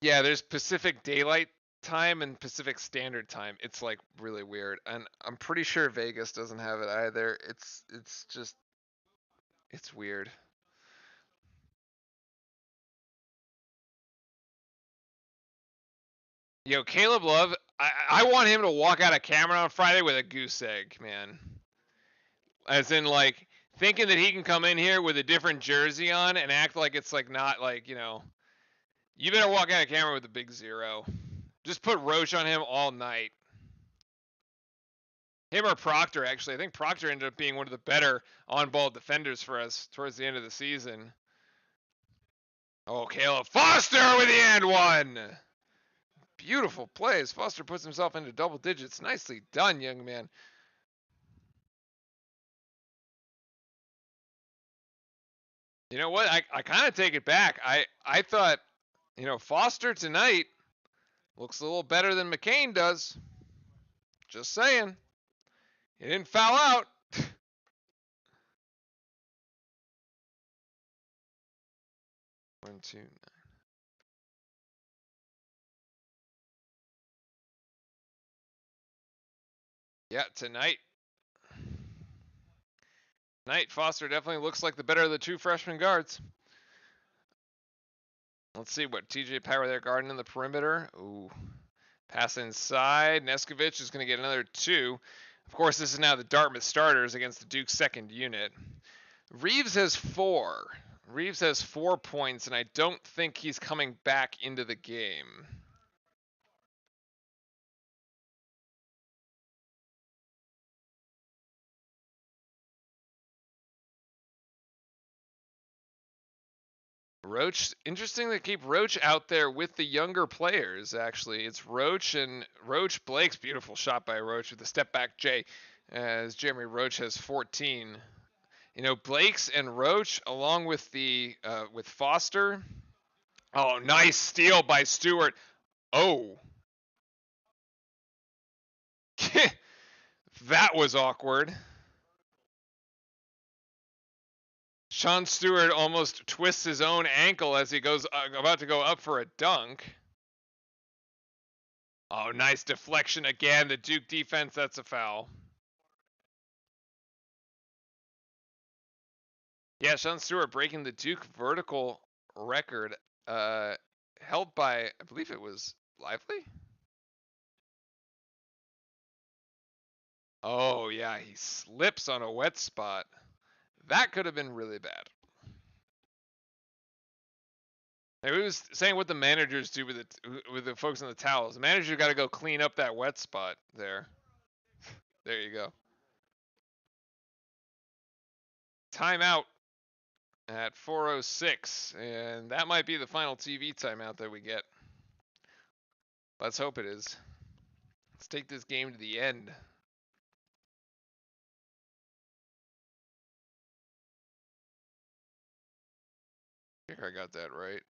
Yeah, there's Pacific Daylight Time and Pacific Standard Time. It's like really weird. And I'm pretty sure Vegas doesn't have it either. It's just it's weird. Yo, Caleb Love, I want him to walk out of Cameron on Friday with a goose egg, man. As in, like, thinking that he can come in here with a different jersey on and act like it's, like, not, like, you know, you better walk out of Cameron with a big 0. Just put Roach on him all night. Him or Proctor, actually. I think Proctor ended up being one of the better on-ball defenders for us towards the end of the season. Oh, Caleb Foster with the and one. Beautiful plays. Foster puts himself into double digits. Nicely done, young man. You know what? I kind of take it back. I thought, you know, Foster tonight looks a little better than McCain does. Just saying. He didn't foul out. 1, 2, 9. Yeah, tonight. Tonight, Foster definitely looks like the better of the 2 freshman guards. Let's see what TJ Power there guarding in the perimeter. Ooh. Pass inside. Neskovich is going to get another 2. Of course, this is now the Dartmouth starters against the Duke second unit. Reeves has 4. Reeves has 4 points, and I don't think he's coming back into the game. Roach, interesting to keep Roach out there with the younger players, actually. It's Roach and Roach. Blake's beautiful shot by Roach with the step back J, as Jeremy Roach has 14. You know, Blake's and Roach, along with the with Foster. Oh, nice steal by Stewart. Oh. That was awkward. Sean Stewart almost twists his own ankle as he goes about to go up for a dunk. Oh, nice deflection again. The Duke defense, that's a foul. Yeah, Sean Stewart breaking the Duke vertical record, held by, I believe it was Lively? Oh, yeah, he slips on a wet spot. That could have been really bad. He was saying what the managers do with the folks in the towels. The manager got to go clean up that wet spot there. There you go. Timeout at 4:06, and that might be the final TV timeout that we get. Let's hope it is. Let's take this game to the end. I think I got that right.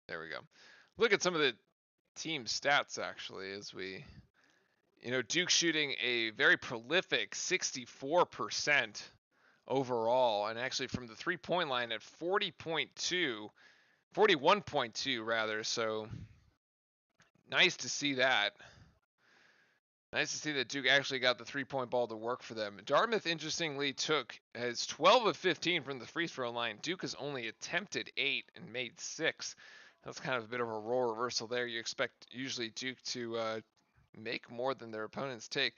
There we go. Look at some of the team stats, actually, as we, you know, Duke shooting a very prolific 64% overall, and actually from the three-point line at 41.2 rather, so nice to see that. Nice to see that Duke actually got the three-point ball to work for them. Dartmouth, interestingly, has 12 of 15 from the free throw line. Duke has only attempted 8 and made 6. That's kind of a bit of a role reversal there. You expect usually Duke to make more than their opponents take.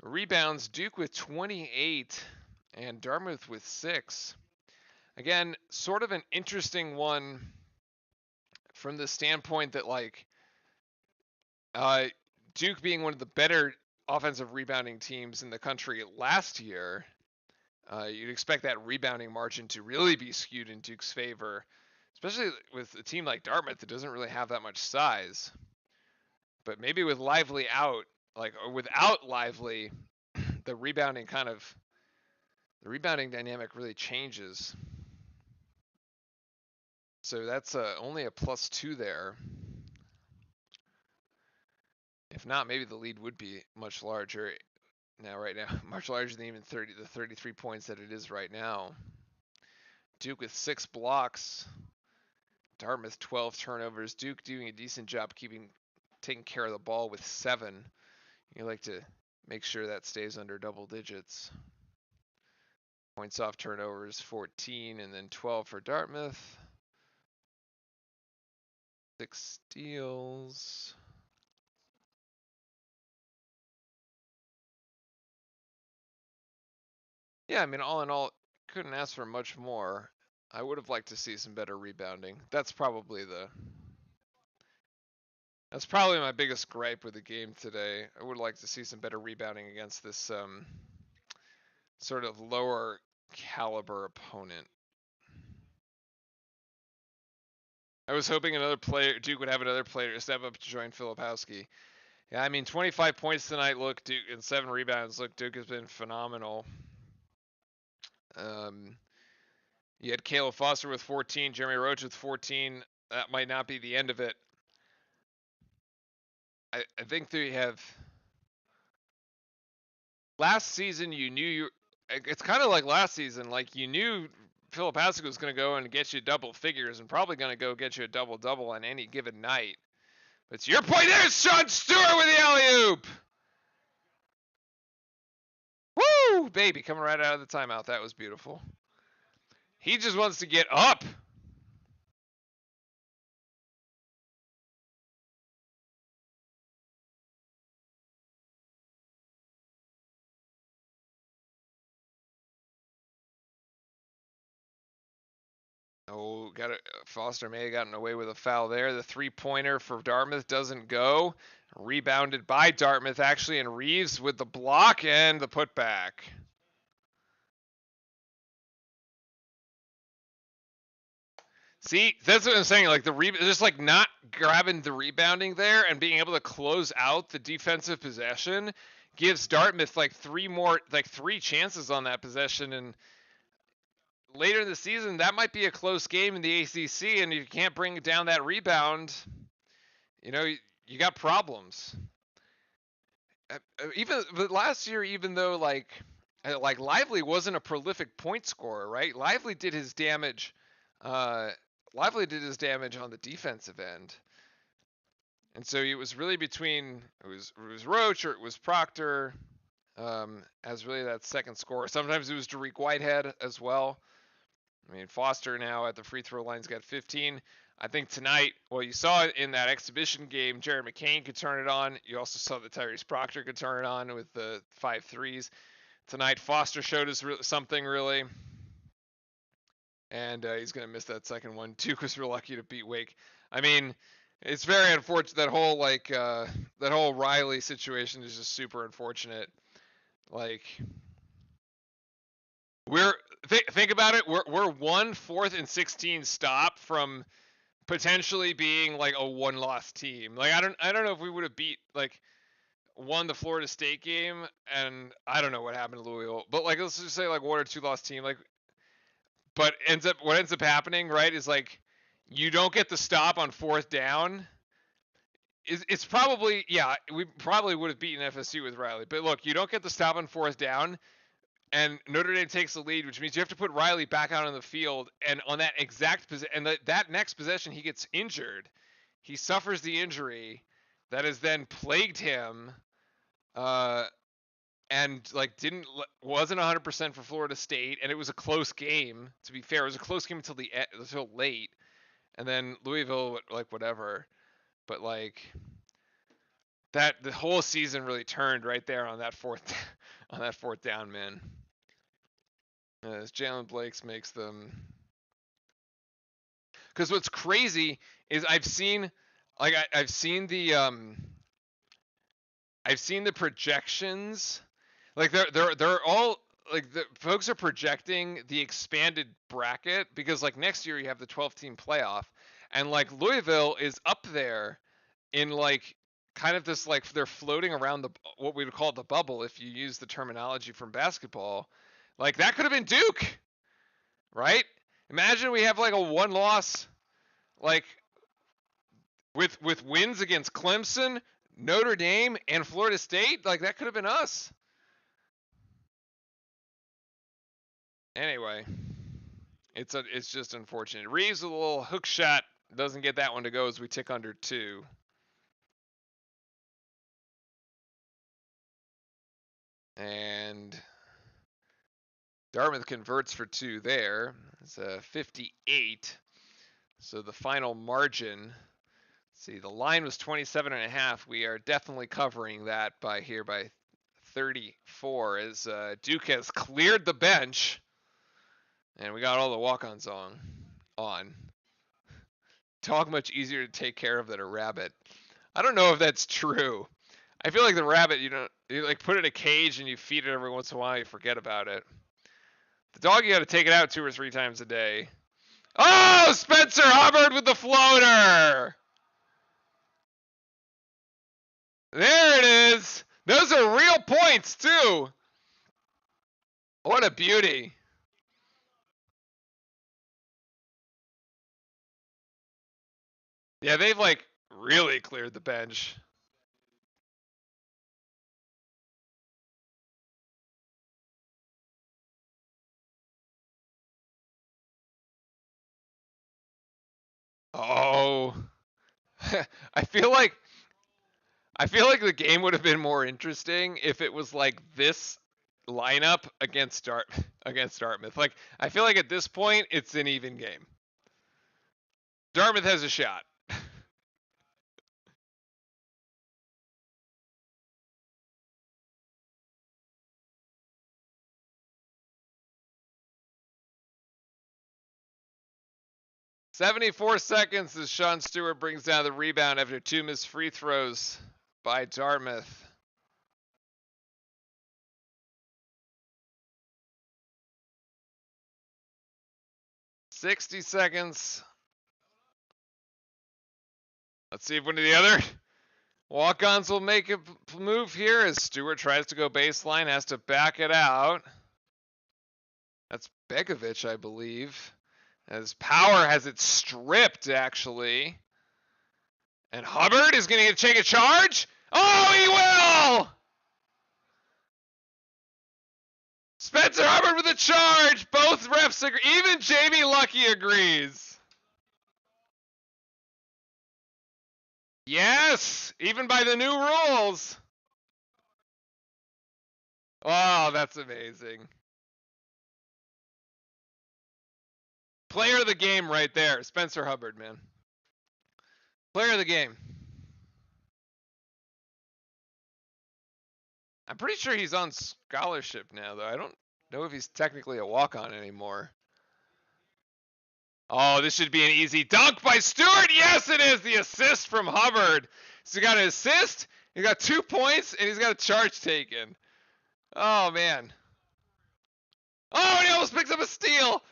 Rebounds, Duke with 28 and Dartmouth with 6. Again, sort of an interesting one from the standpoint that, like, Duke being one of the better offensive rebounding teams in the country last year, you'd expect that rebounding margin to really be skewed in Duke's favor, especially with a team like Dartmouth that doesn't really have that much size. But maybe with Lively out, or without Lively, the rebounding dynamic really changes. So that's only a +2 there. If not, maybe the lead would be much larger. Right now, much larger than even the 33 points that it is right now. Duke with 6 blocks. Dartmouth 12 turnovers. Duke doing a decent job taking care of the ball with 7. You like to make sure that stays under double digits. Points off turnovers 14 and then 12 for Dartmouth. 6 steals. Yeah, I mean, all in all, couldn't ask for much more. I would have liked to see some better rebounding. That's probably my biggest gripe with the game today. I would like to see some better rebounding against this sort of lower caliber opponent. I was hoping Duke would have another player to step up to join Filipowski. Yeah, I mean, 25 points tonight. Look, Duke, and 7 rebounds. Look, Duke has been phenomenal. You had Caleb Foster with 14, Jeremy Roach with 14. That might not be the end of it. I think they have. Last season, you knew it's kind of like last season. Like, you knew Filipowski was going to go and get you double figures and probably going to go get you a double-double on any given night. But to your point, there's Sean Stewart with the alley-oop. Woo! Baby, coming right out of the timeout. That was beautiful. He just wants to get up. Oh, Foster may have gotten away with a foul there. The three-pointer for Dartmouth doesn't go. Rebounded by Dartmouth, actually, and Reeves with the block and the putback. See, that's what I'm saying. Like, just like not grabbing the rebounding there and being able to close out the defensive possession gives Dartmouth like three chances on that possession. And later in the season, that might be a close game in the ACC, and if you can't bring down that rebound, you got problems. But last year, even though like Lively wasn't a prolific point scorer, right? Lively did his damage. Lively did his damage on the defensive end, and so it was really between it was Roach or it was Proctor as really that second scorer. Sometimes it was Derek Whitehead as well. I mean, Foster now at the free throw line's got 15. I think tonight, well, you saw it in that exhibition game, Jared McCain could turn it on. You also saw that Tyrese Proctor could turn it on with the 5 threes. Tonight, Foster showed us something really. And he's going to miss that second one. Duke was real lucky to beat Wake. I mean, it's very unfortunate. That whole Riley situation is just super unfortunate. Like, think about it. We're 1 4th and 16 stop from potentially being like a 1-loss team. Like, I don't know if we would have won the Florida State game, and I don't know what happened to Louisville, but like, let's just say like 1 or 2 loss team. Like, but what ends up happening, right, is like you don't get the stop on 4th down. It's probably, yeah, we probably would have beaten FSU with Riley. But look, you don't get the stop on 4th down, and Notre Dame takes the lead, which means you have to put Riley back out on the field. And on that exact and that next possession, he gets injured. He suffers the injury that has then plagued him, and like wasn't 100% for Florida State, and it was a close game. To be fair, it was a close game until late, and then Louisville, like, whatever. But like that, the whole season really turned right there on that fourth down, man. As Jalen Blakes makes them. Because what's crazy is I've seen the projections. Like, they're all like, the folks are projecting the expanded bracket because like next year you have the 12-team playoff, and like Louisville is up there in like kind of this, like, they're floating around what we would call the bubble if you use the terminology from basketball. Like, that could have been Duke, right? Imagine we have like a 1-loss, like with wins against Clemson, Notre Dame, and Florida State. Like, that could have been us. Anyway, it's just unfortunate. Reeves with a little hook shot, doesn't get that one to go as we tick under 2. And Dartmouth converts for 2 there. It's a 58. So the final margin See, the line was 27.5. We are definitely covering that by 34 as Duke has cleared the bench. And we got all the walk-ons on. Dog much easier to take care of than a rabbit. I don't know if that's true. I feel like the rabbit, you like put it in a cage and you feed it every once in a while, you forget about it. The dog, you got to take it out 2 or 3 times a day. Oh, Spencer Hubbard with the floater. There it is. Those are real points too. What a beauty. Yeah, they've like really cleared the bench. Oh. I feel like the game would have been more interesting if it was like this lineup against Dartmouth. Like I feel like at this point it's an even game. Dartmouth has a shot. 74 seconds as Sean Stewart brings down the rebound after 2 missed free throws by Dartmouth. $60. Let's see if one of the other walk-ons will make a move here as Stewart tries to go baseline, has to back it out. That's Begovic, I believe. As Power has it stripped, actually. And Hubbard is going to take a charge. Oh, he will! Spencer Hubbard with a charge. Both refs agree. Even Jamie Lucky agrees. Yes, even by the new rules. Oh, that's amazing. Player of the game right there, Spencer Hubbard, man. Player of the game. I'm pretty sure he's on scholarship now, though. I don't know if he's technically a walk-on anymore. Oh, this should be an easy dunk by Stewart. Yes, it is. The assist from Hubbard. So he got an assist, he got 2 points, and he's got a charge taken. Oh, man. Oh, and he almost picks up a steal.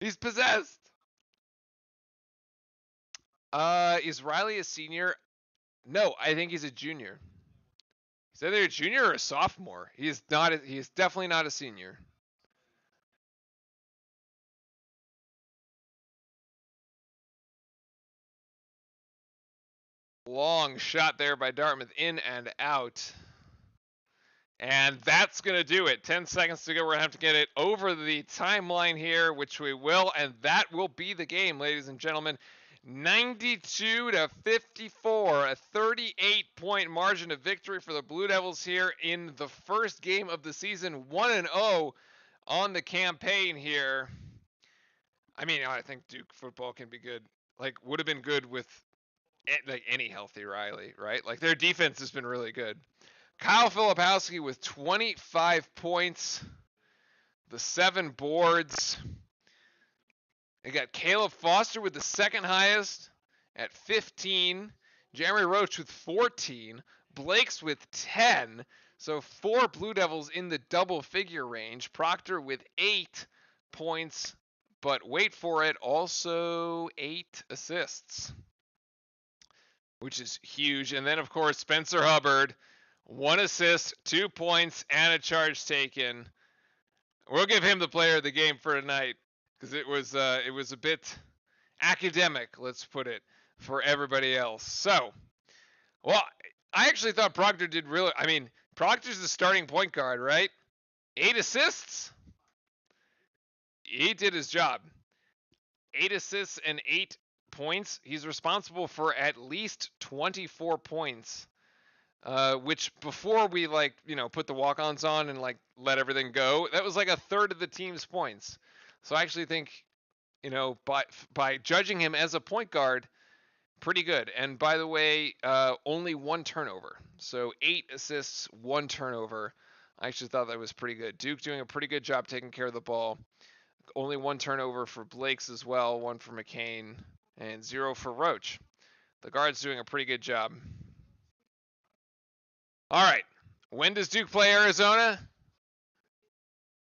He's possessed. Is Riley a senior? No, I think he's a junior. He's either a junior or a sophomore. He is definitely not a senior. Long shot there by Dartmouth, in and out. And that's going to do it. 10 seconds to go. We're going to have to get it over the timeline here, which we will. And that will be the game, ladies and gentlemen. 92-54, a 38-point margin of victory for the Blue Devils here in the first game of the season. 1-0 on the campaign here. I mean, I think Duke football can be good. Like, would have been good with like any healthy Riley, right? Like, their defense has been really good. Kyle Filipowski with 25 points, the 7 boards. They got Caleb Foster with the second highest at 15. Jeremy Roach with 14. Blake's with 10. So 4 Blue Devils in the double figure range. Proctor with 8 points. But wait for it, also 8 assists, which is huge. And then, of course, Spencer Hubbard, 1 assist, 2 points, and a charge taken. We'll give him the player of the game for tonight because it was a bit academic, let's put it, for everybody else. So, well, I actually thought Proctor did really. I mean, Proctor's the starting point guard, right? 8 assists. He did his job. 8 assists and 8 points. He's responsible for at least 24 points. Which before we put the walk-ons on and let everything go, that was like a third of the team's points. So I actually think by judging him as a point guard, pretty good. And by the way, only 1 turnover. So 8 assists, 1 turnover. I actually thought that was pretty good. Duke doing a pretty good job taking care of the ball. Only 1 turnover for Blakes as well, 1 for McCain, and 0 for Roach. The guard's doing a pretty good job. All right. When does Duke play Arizona?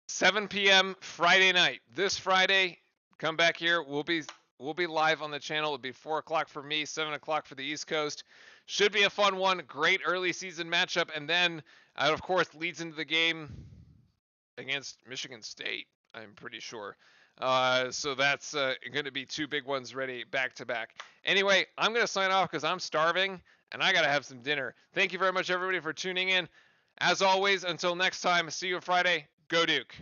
7 p.m. Friday night. This Friday, come back here. We'll be live on the channel. It'll be 4 o'clock for me, 7 o'clock for the East Coast. Should be a fun one. Great early season matchup. And then, of course, leads into the game against Michigan State, I'm pretty sure. So that's going to be 2 big ones ready back to back. Anyway, I'm going to sign off because I'm starving and I got to have some dinner. Thank you very much, everybody, for tuning in. As always, until next time, see you Friday. Go Duke.